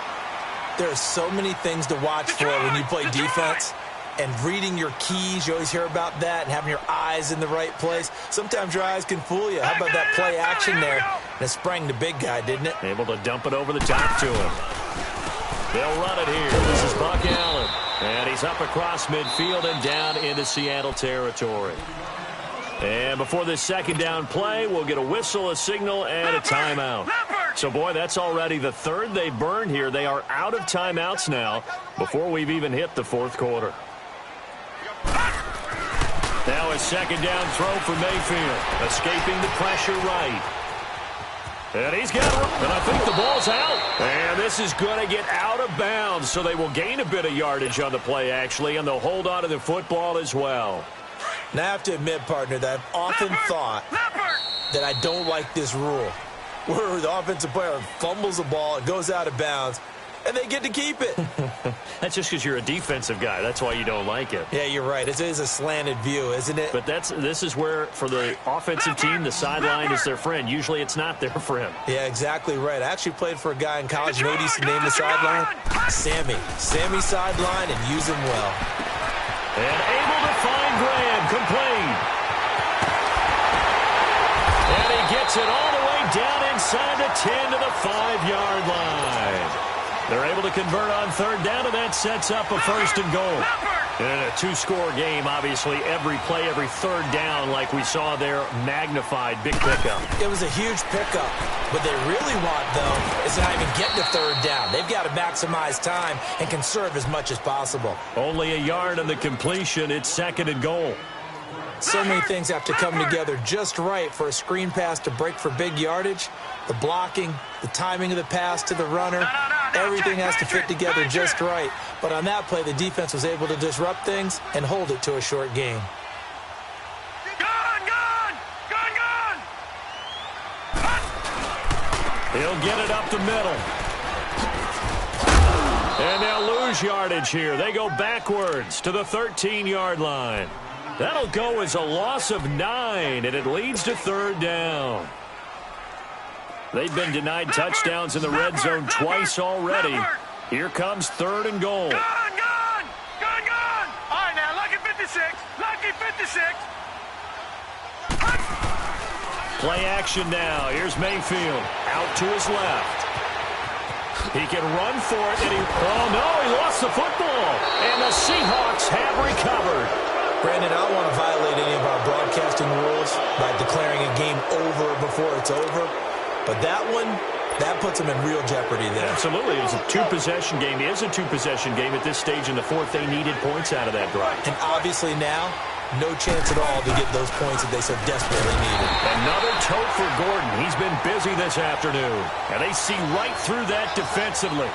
There are so many things to watch for when you play defense. And reading your keys, you always hear about that, and having your eyes in the right place. Sometimes your eyes can fool you. How about that play action there? And it sprang the big guy, didn't it? Able to dump it over the top to him. They'll run it here. This is Buck Allen. And he's up across midfield and down into Seattle territory. And before this second down play, we'll get a whistle, a signal, and a timeout. So, boy, that's already the 3rd they burned here. They are out of timeouts now before we've even hit the 4th quarter. Now a second down throw for Mayfield. Escaping the pressure right. And he's got it. And I think the ball's out. And this is going to get out of bounds, so they will gain a bit of yardage on the play, actually, and they'll hold on to the football as well. Now, I have to admit, partner, that I've often thought that I don't like this rule, where the offensive player fumbles the ball, it goes out of bounds, and they get to keep it. That's just because you're a defensive guy. That's why you don't like it. Yeah, you're right. It is a slanted view, isn't it? But this is where, for the offensive team, the sideline is their friend. Usually it's not their friend. Yeah, exactly right. I actually played for a guy in college. You know what he used to name the sideline? Sammy. Sammy sideline, and use him well. And able to find Graham, complete. And he gets it all the way down inside the 10 to the 5-yard line. They're able to convert on third down, and that sets up a first and goal. In a two-score game, obviously, every play, every third down, like we saw there, magnified, big pickup. It was a huge pickup. What they really want, though, is to not even get to third down. They've got to maximize time and conserve as much as possible. Only a yard on the completion. It's second and goal. So many things have to come together just right for a screen pass to break for big yardage. The blocking, the timing of the pass to the runner, everything has to fit together just right. But on that play, the defense was able to disrupt things and hold it to a short gain. He'll get it up the middle. And they'll lose yardage here. They go backwards to the 13-yard line. That'll go as a loss of 9, and it leads to third down. They've been denied touchdowns in the red zone twice already. Here comes third and goal. Gone! All right, now, lucky 56. Play action now. Here's Mayfield out to his left. He can run for it, and he lost the football. And the Seahawks have recovered. Brandon, I don't want to violate any of our broadcasting rules by declaring a game over before it's over. But that one, that puts them in real jeopardy there. Absolutely. It was a two-possession game. It is a two-possession game at this stage in the fourth. They needed points out of that drive. And obviously now, no chance at all to get those points that they so desperately needed. Another tote for Gordon. He's been busy this afternoon. And they see right through that defensively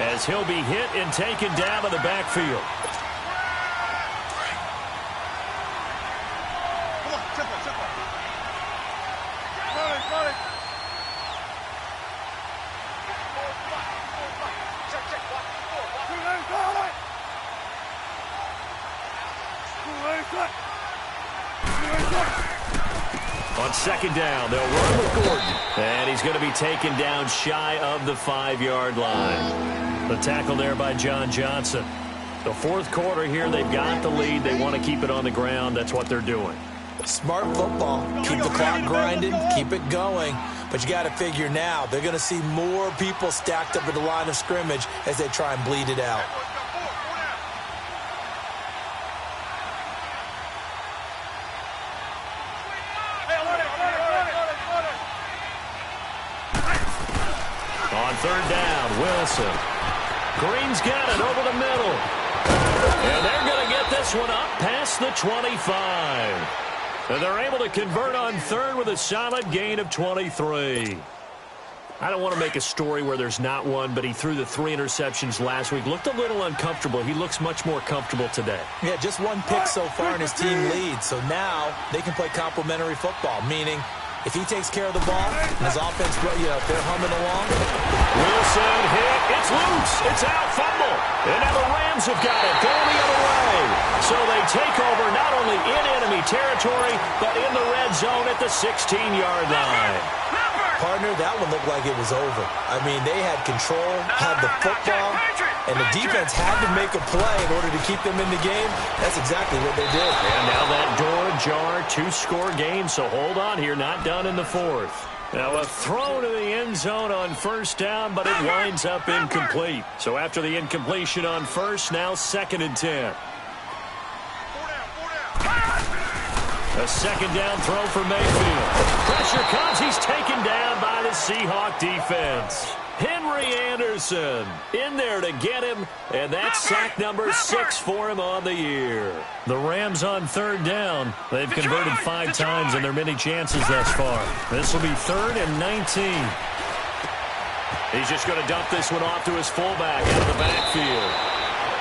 as he'll be hit and taken down to the backfield. On second down, they'll run with Gordon. And he's going to be taken down shy of the 5-yard line. The tackle there by John Johnson. The fourth quarter here, they've got the lead. They want to keep it on the ground. That's what they're doing. Smart football. Keep the clock grinding. Keep it going. But you got to figure now, they're going to see more people stacked up at the line of scrimmage as they try and bleed it out. On third down, Wilson. Green's got it over the middle. And they're going to get this one up past the 25. And they're able to convert on third with a solid gain of 23. I don't want to make a story where there's not one, but he threw the 3 interceptions last week. Looked a little uncomfortable. He looks much more comfortable today. Yeah, just one pick so far and his team leads. So now they can play complementary football, meaning if he takes care of the ball and his offense, they're humming along. Wilson hit. It's loose. It's out. Fumble. And now the Rams have got it. Going the other way. So they take over not only in enemy territory, but in the red zone at the 16-yard line. Partner, that one looked like it was over. I mean, they had control, had the football, and the defense had to make a play in order to keep them in the game. That's exactly what they did. And now that door ajar, 2-score game, so hold on here, not done in the fourth. Now a throw to the end zone on first down, but it winds up incomplete. So after the incompletion on first, now 2nd and 10. A second down throw for Mayfield. Pressure comes. He's taken down by the Seahawk defense. Henry Anderson in there to get him, and that's sack number 6 for him on the year. The Rams on third down. They've converted 5 times in their many chances thus far. This will be 3rd and 19. He's just going to dump this one off to his fullback out of the backfield.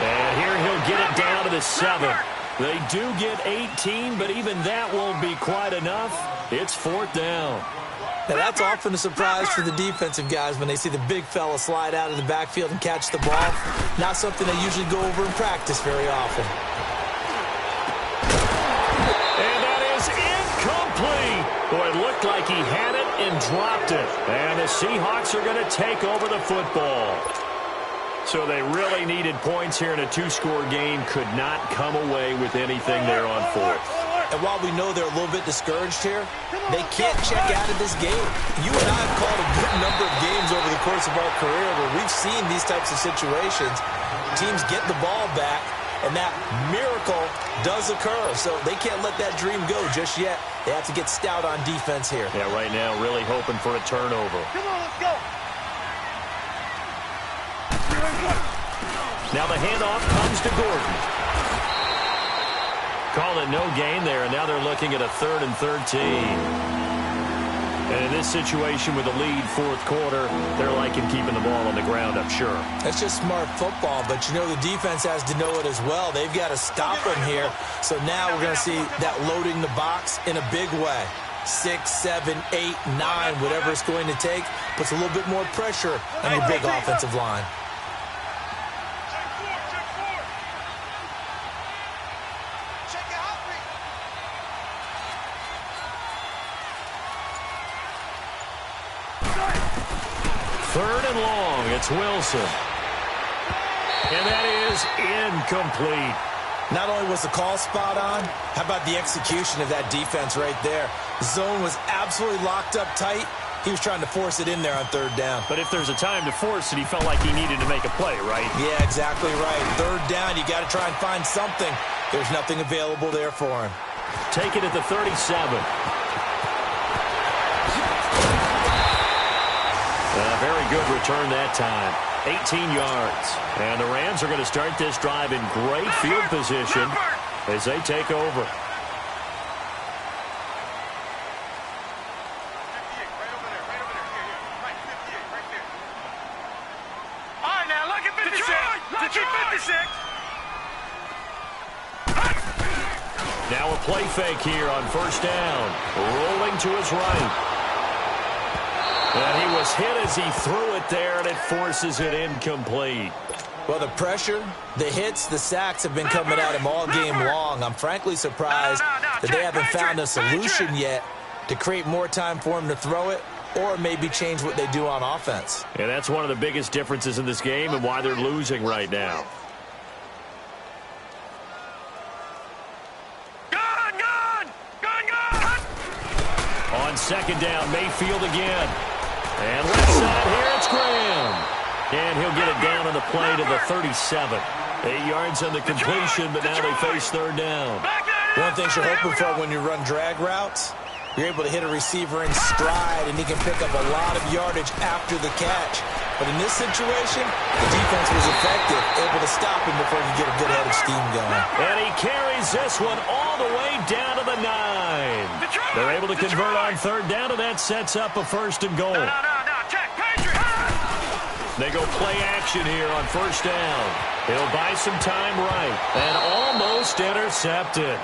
And here he'll get it down to the 7. They do get 18, but even that won't be quite enough. It's 4th down. Now, that's often a surprise for the defensive guys when they see the big fella slide out of the backfield and catch the ball. Not something they usually go over in practice very often. And that is incomplete. Boy, it looked like he had it and dropped it. And the Seahawks are going to take over the football. So they really needed points here in a 2-score game. Could not come away with anything there on 4th. And while we know they're a little bit discouraged here, they can't check out of this game. You and I have called a good number of games over the course of our career where we've seen these types of situations. Teams get the ball back, and that miracle does occur. So they can't let that dream go just yet. They have to get stout on defense here. Yeah, right now really hoping for a turnover. Come on, let's go. Now the handoff comes to Gordon. Call it no gain there, and now they're looking at a 3rd and 13. And in this situation with a lead fourth quarter, they're liking keeping the ball on the ground, I'm sure. That's just smart football, but you know the defense has to know it as well. They've got to stop them here. So now we're going to see that loading the box in a big way. 6, 7, 8, 9, whatever it's going to take, puts a little bit more pressure on your big offensive line. Third and long, it's Wilson. And that is incomplete. Not only was the call spot on, how about the execution of that defense right there? The zone was absolutely locked up tight. He was trying to force it in there on 3rd down. But if there's a time to force it, he felt like he needed to make a play, right? Yeah, exactly right. 3rd down, you got to try and find something. There's nothing available there for him. Take it at the 37. Very good return that time. 18 yards. And the Rams are going to start this drive in great field position as they take over. 58, right over there, right over there. Here, right, 58, right there. All right, now look at 56. Look at 56. Now a play fake here on 1st down. Rolling to his right. And he was hit as he threw it there, and it forces it incomplete. Well, the pressure, the hits, the sacks have been coming at him all game long. I'm frankly surprised that they haven't found a solution yet to create more time for him to throw it or maybe change what they do on offense. And that's one of the biggest differences in this game and why they're losing right now. On 2nd down, Mayfield again. And left side here, it's Graham. And he'll get it down on the play to the 37. 8 yards on the completion, but now they face 3rd down. One thing you're hoping for when you run drag routes, you're able to hit a receiver in stride, and he can pick up a lot of yardage after the catch. But in this situation, the defense was effective, able to stop him before he could get a good head of steam going. And he carries this one all the way down to the 9. They're able to convert on 3rd down, and that sets up a 1st and goal. They go play action here on 1st down. He'll buy some time right, and almost intercepted.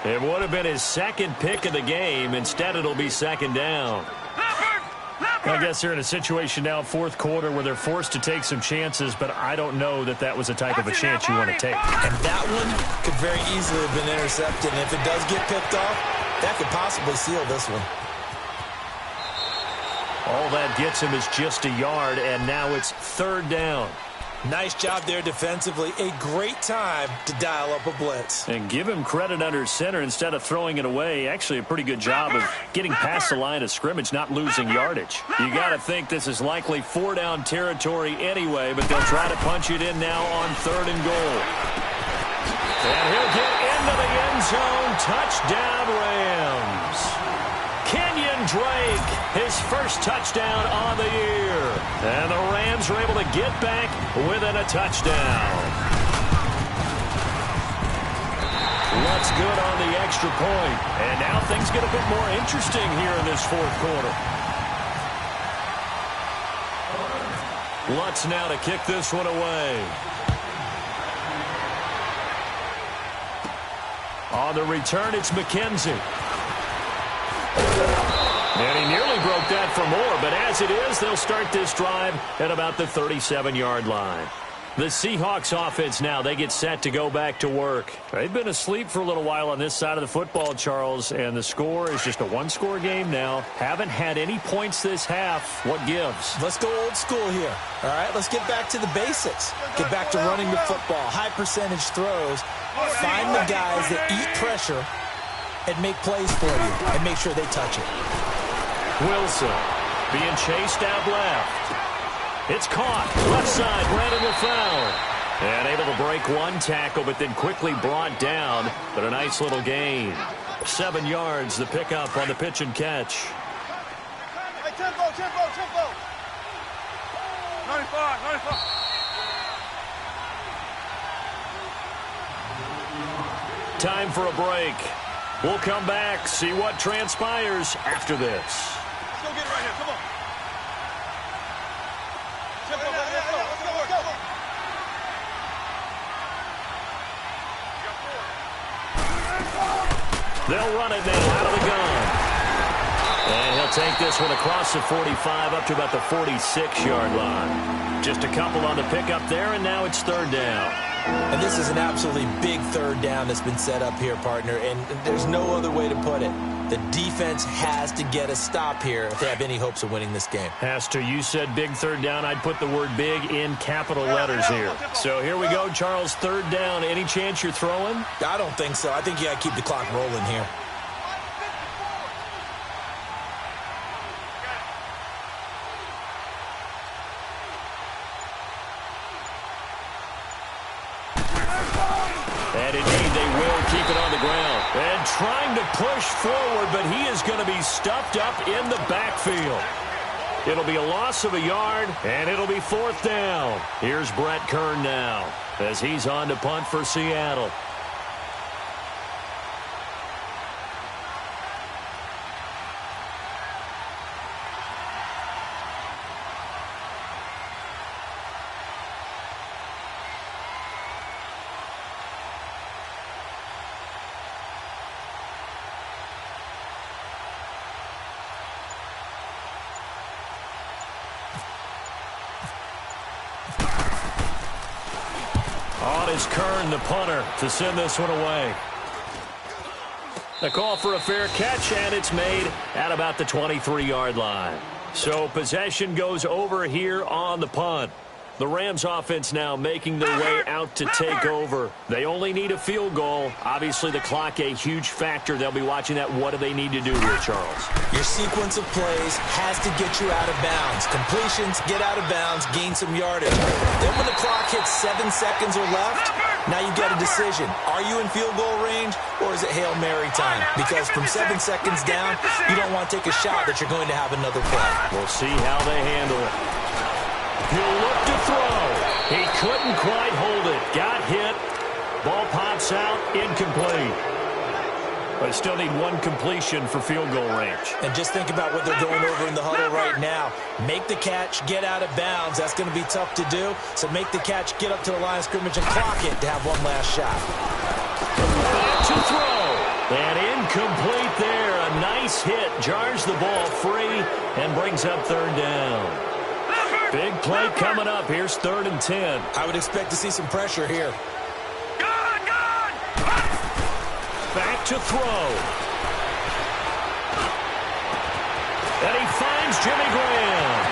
It would have been his 2nd pick of the game. Instead, it'll be 2nd down. I guess they're in a situation now, 4th quarter, where they're forced to take some chances, but I don't know that that was the type of a chance you want to take. And that one could very easily have been intercepted, and if it does get picked off, that could possibly seal this one. All that gets him is just a yard, and now it's 3rd down. Nice job there defensively. A great time to dial up a blitz. And give him credit under center instead of throwing it away. Actually, a pretty good job of getting past the line of scrimmage, not losing yardage. You got to think this is likely 4-down territory anyway, but they'll try to punch it in now on 3rd and goal. And he'll get into the end zone. Touchdown, Rams. Kenyon Drake, his first touchdown on the year. And the Rams are able to get back within a touchdown. Looks good on the extra point. And now things get a bit more interesting here in this 4th quarter. Lutz now to kick this one away. On the return, it's McKenzie. And he nearly broke that for more, but as it is, they'll start this drive at about the 37-yard line. The Seahawks offense now, they get set to go back to work. They've been asleep for a little while on this side of the football, Charles, and the score is just a one-score game now. Haven't had any points this half. What gives? Let's go old school here. All right, let's get back to the basics. Get back to running the football, high percentage throws. Find the guys that eat pressure and make plays for you and make sure they touch it. Wilson being chased out left. It's caught. Left side, Brandon LaFleur. And able to break one tackle, but then quickly brought down. But a nice little gain. 7 yards, the pickup on the pitch and catch. Hey, tempo. 95. Time for a break. We'll come back, see what transpires after this. Let's go get it right here. Come on. Tempo, let's go. They'll run it now out of the gun. And he'll take this one across the 45 up to about the 46-yard line. Just a couple on the pickup there, and now it's 3rd down. And this is an absolutely big 3rd down that's been set up here, partner, and there's no other way to put it. The defense has to get a stop here if they have any hopes of winning this game. Has to. You said big 3rd down. I'd put the word big in capital letters here. So here we go, Charles, 3rd down. Any chance you're throwing? I don't think so. I think you got to keep the clock rolling here. And indeed, they will keep it on the ground. And trying to push forward, but he is going to be stuffed up in the backfield. It'll be a loss of a yard, and it'll be 4th down. Here's Brett Kern now as he's on to punt for Seattle. On is Kern, the punter, to send this one away. The call for a fair catch, and it's made at about the 23-yard line. So possession goes over here on the punt. The Rams offense now making their way out to take over. They only need a field goal. Obviously, the clock a huge factor. They'll be watching that. What do they need to do here, Charles? Your sequence of plays has to get you out of bounds. Completions, get out of bounds, gain some yardage. Then when the clock hits 7 seconds or left, now you've got a decision. Are you in field goal range, or is it Hail Mary time? Because from 7 seconds down, you don't want to take a shot that you're going to have another play. We'll see how they handle it. He'll look to throw. He couldn't quite hold it. Got hit. Ball pops out. Incomplete. But still need one completion for field goal range. And just think about what they're going over in the huddle right now. Make the catch, get out of bounds. That's going to be tough to do. So make the catch, get up to the line of scrimmage, and clock it to have one last shot. Back to throw. And incomplete there. A nice hit. Jars the ball free and brings up 3rd down. Big play coming up. Here's 3rd and 10. I would expect to see some pressure here. Back to throw. And he finds Jimmy Graham.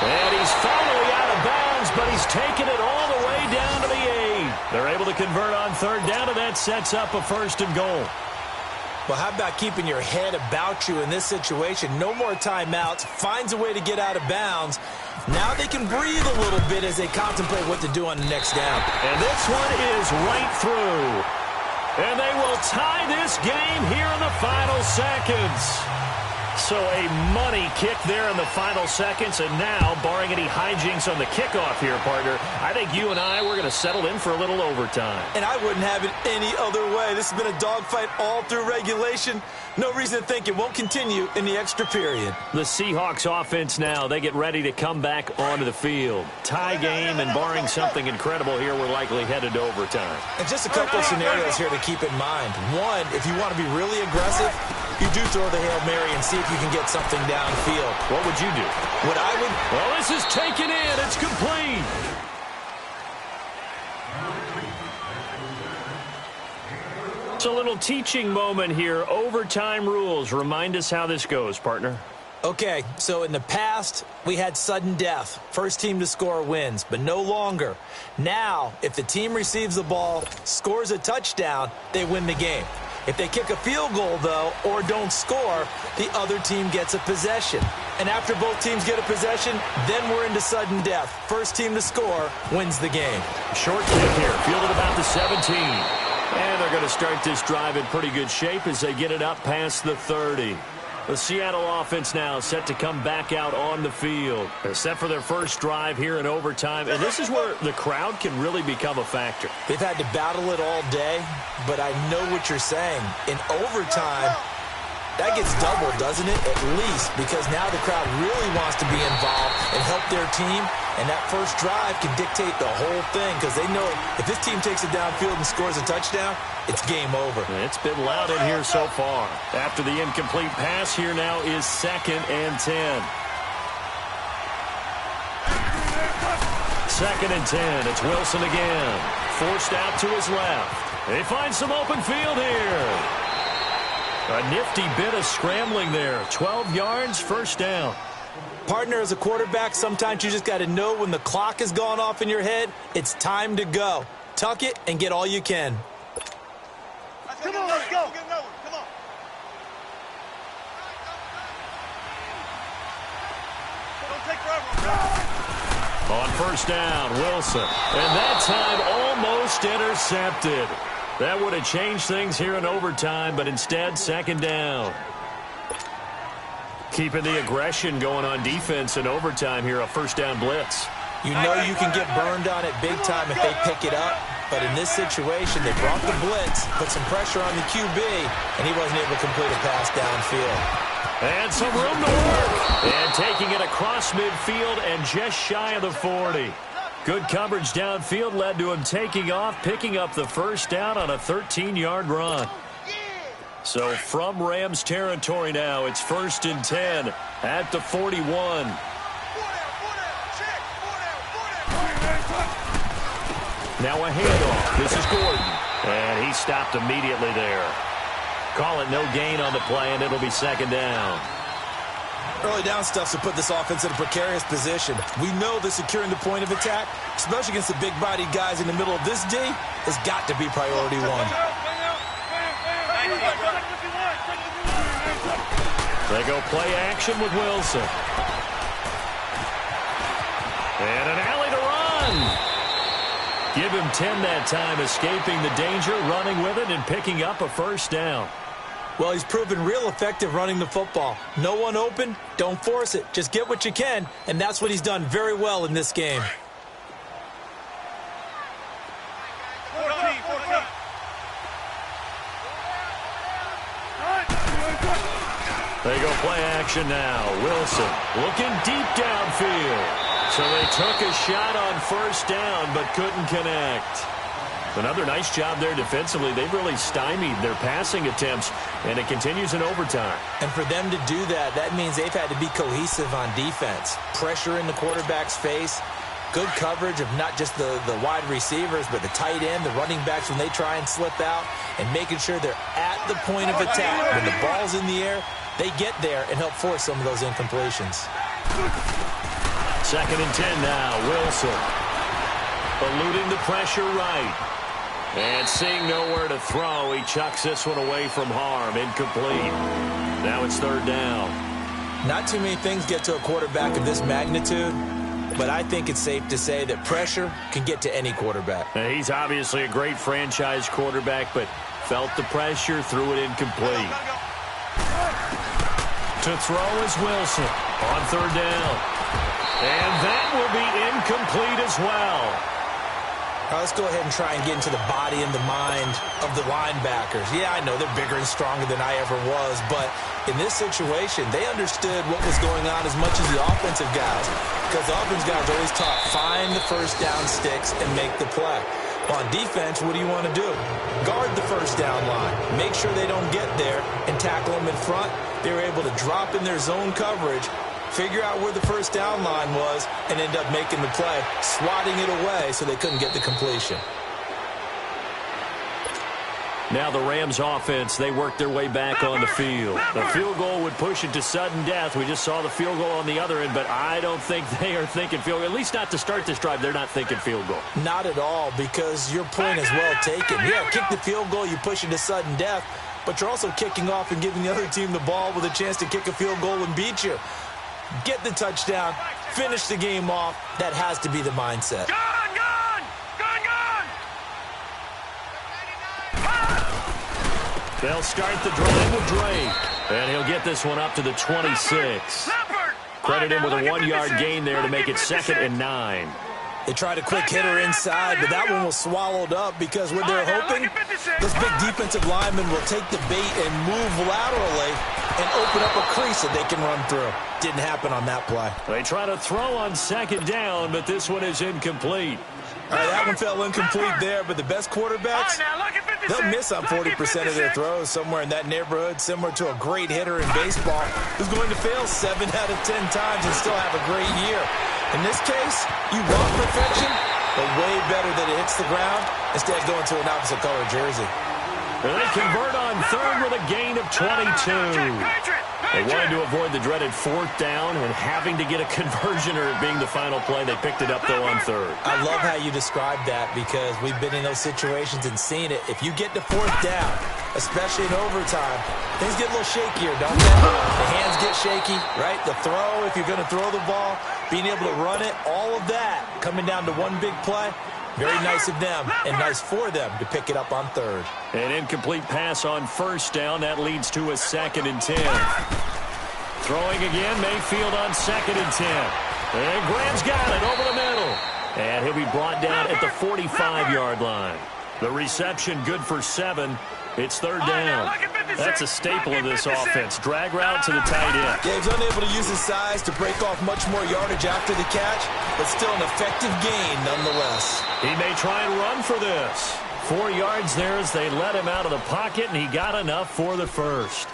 And he's finally out of bounds, but he's taken it all the way down to the 8. They're able to convert on 3rd down, and that sets up a 1st and goal. Well, how about keeping your head about you in this situation? No more timeouts. Finds a way to get out of bounds. Now they can breathe a little bit as they contemplate what to do on the next down. And this one is right through. And they will tie this game here in the final seconds. So a money kick there in the final seconds. And now, barring any hijinks on the kickoff here, partner, I think you and I, we're going to settle in for a little overtime. And I wouldn't have it any other way. This has been a dogfight all through regulation. No reason to think it won't continue in the extra period. The Seahawks offense now, they get ready to come back onto the field. Tie game, and barring something incredible here, we're likely headed to overtime. And just a couple of scenarios here to keep in mind. One, if you want to be really aggressive, you do throw the Hail Mary and see if you can get something downfield. What would you do? What I would... Well, this is taken in. It's complete. It's a little teaching moment here. Overtime rules. Remind us how this goes, partner. Okay, so in the past, we had sudden death. First team to score wins, but no longer. Now, if the team receives the ball, scores a touchdown, they win the game. If they kick a field goal, though, or don't score, the other team gets a possession. And after both teams get a possession, then we're into sudden death. First team to score wins the game. Short kick here, fielded about the 17. And they're going to start this drive in pretty good shape as they get it up past the 30. The Seattle offense now set to come back out on the field. They're set for their first drive here in overtime, and this is where the crowd can really become a factor. They've had to battle it all day, but I know what you're saying. In overtime, that gets doubled, doesn't it? At least, because now the crowd really wants to be involved and help their team, and that first drive can dictate the whole thing because they know if this team takes it downfield and scores a touchdown, it's game over. It's been loud in here so far. After the incomplete pass, here now is 2nd and 10. 2nd and 10. It's Wilson again. Forced out to his left. They find some open field here. A nifty bit of scrambling there. 12 yards, first down. Partner, as a quarterback, sometimes you just got to know when the clock has gone off in your head, it's time to go. Tuck it and get all you can. Come on, let's go. Come on. Don't take forever. On first down, Wilson. And that time almost intercepted. That would have changed things here in overtime, but instead, 2nd down. Keeping the aggression going on defense in overtime here, a first down blitz. You know you can get burned on it big time if they pick it up, but in this situation, they brought the blitz, put some pressure on the QB, and he wasn't able to complete a pass downfield. And some room to work. And taking it across midfield and just shy of the 40. Good coverage downfield led to him taking off, picking up the first down on a 13-yard run. So from Rams territory now, it's 1st and 10 at the 41. Now a handoff. This is Gordon. And he stopped immediately there. Call it no gain on the play, and it'll be 2nd down. Early down stuff to put this offense in a precarious position. We know that securing the point of attack, especially against the big-bodied guys in the middle of this D, has got to be priority one. They go play action with Wilson. And an alley to run. Give him 10 that time, escaping the danger, running with it, and picking up a first down. Well, he's proven real effective running the football. No one open, don't force it. Just get what you can, and that's what he's done very well in this game. They go play action now. Wilson looking deep downfield. So they took a shot on first down but couldn't connect. Another nice job there defensively. They've really stymied their passing attempts, and it continues in overtime. And for them to do that, that means they've had to be cohesive on defense. Pressure in the quarterback's face. Good coverage of not just the wide receivers, but the tight end, the running backs when they try and slip out, and making sure they're at the point of attack. When the ball's in the air, they get there and help force some of those incompletions. 2nd and 10 now. Wilson eluding the pressure right. And seeing nowhere to throw, he chucks this one away from harm. Incomplete. Now it's 3rd down. Not too many things get to a quarterback of this magnitude, but I think it's safe to say that pressure can get to any quarterback. Now, he's obviously a great franchise quarterback, but felt the pressure, threw it incomplete. To throw is Wilson on 3rd down. And that will be incomplete as well. All right, let's go ahead and try and get into the body and the mind of the linebackers. Yeah, I know they're bigger and stronger than I ever was, but in this situation, they understood what was going on as much as the offensive guys, because the offensive guys always taught, find the first down sticks and make the play. Well, on defense, what do you want to do? Guard the first down line. Make sure they don't get there and tackle them in front. They were able to drop in their zone coverage, figure out where the first down line was, and end up making the play, swatting it away so they couldn't get the completion. Now the Rams offense, they work their way back on the field. The field goal would push it to sudden death. We just saw the field goal on the other end, but I don't think they are thinking field goal. At least not to start this drive. They're not thinking field goal. Not at all, because your point is well taken. Yeah, kick the field goal, you push it to sudden death, but you're also kicking off and giving the other team the ball with a chance to kick a field goal and beat you. Get the touchdown, finish the game off. That has to be the mindset. They'll start the drive with Drake, and he'll get this one up to the 26. Credit him with a 1-yard gain there to make it 2nd and 9. They tried a quick hitter inside, but that one was swallowed up because what they're hoping, this big defensive lineman will take the bait and move laterally and open up a crease that they can run through. Didn't happen on that play. They try to throw on 2nd down, but this one is incomplete. All right, that one fell incomplete there, but the best quarterbacks, they'll miss on 40% of their throws somewhere in that neighborhood, similar to a great hitter in baseball who's going to fail 7 out of 10 times and still have a great year. In this case, you want perfection, but way better that it hits the ground instead of going to an opposite color jersey. And they convert on 3rd with a gain of 22. They wanted to avoid the dreaded 4th down and having to get a conversion or it being the final play. They picked it up, though, on 3rd. I love how you described that because we've been in those situations and seen it. If you get to 4th down, especially in overtime, things get a little shakier, don't they? The hands get shaky, right? The throw, if you're going to throw the ball, being able to run it, all of that coming down to one big play. Very nice of them and nice for them to pick it up on 3rd. An incomplete pass on 1st down. That leads to a 2nd and 10. Throwing again, Mayfield on 2nd and 10. And Graham's got it over the middle. And he'll be brought down at the 45-yard line. The reception good for 7. It's 3rd down. That's a staple of this offense. Drag route to the tight end. Yeah, he's unable to use his size to break off much more yardage after the catch, but still an effective gain nonetheless. He may try and run for this. 4 yards there as they let him out of the pocket, and he got enough for the 1st.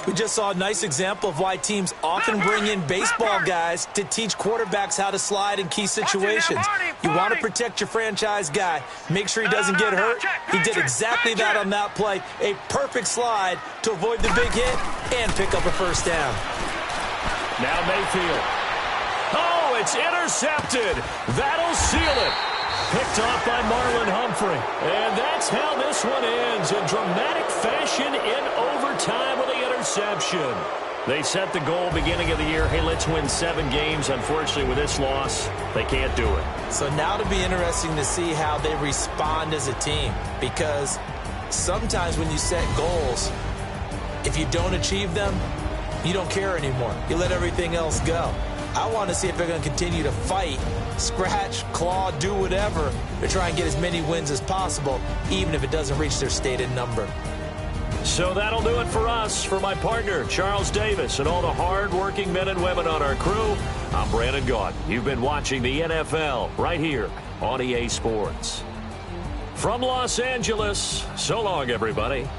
We just saw a nice example of why teams often bring in baseball guys to teach quarterbacks how to slide in key situations. You want to protect your franchise guy. Make sure he doesn't get hurt. He did exactly that on that play. A perfect slide to avoid the big hit and pick up a 1st down. Now Mayfield. Oh, it's intercepted. That'll seal it. Picked off by Marlon Humphrey. And that's how this one ends. In dramatic fashion in overtime with the interception. They set the goal beginning of the year. Hey, let's win 7 games. Unfortunately, with this loss, they can't do it. So now it'll be interesting to see how they respond as a team. Because sometimes when you set goals, if you don't achieve them, you don't care anymore. You let everything else go. I want to see if they're going to continue to fight, scratch, claw, do whatever to try and get as many wins as possible, even if it doesn't reach their stated number. So that'll do it for us. For my partner, Charles Davis, and all the hard-working men and women on our crew, I'm Brandon Gaudin. You've been watching the NFL right here on EA Sports. From Los Angeles, so long, everybody.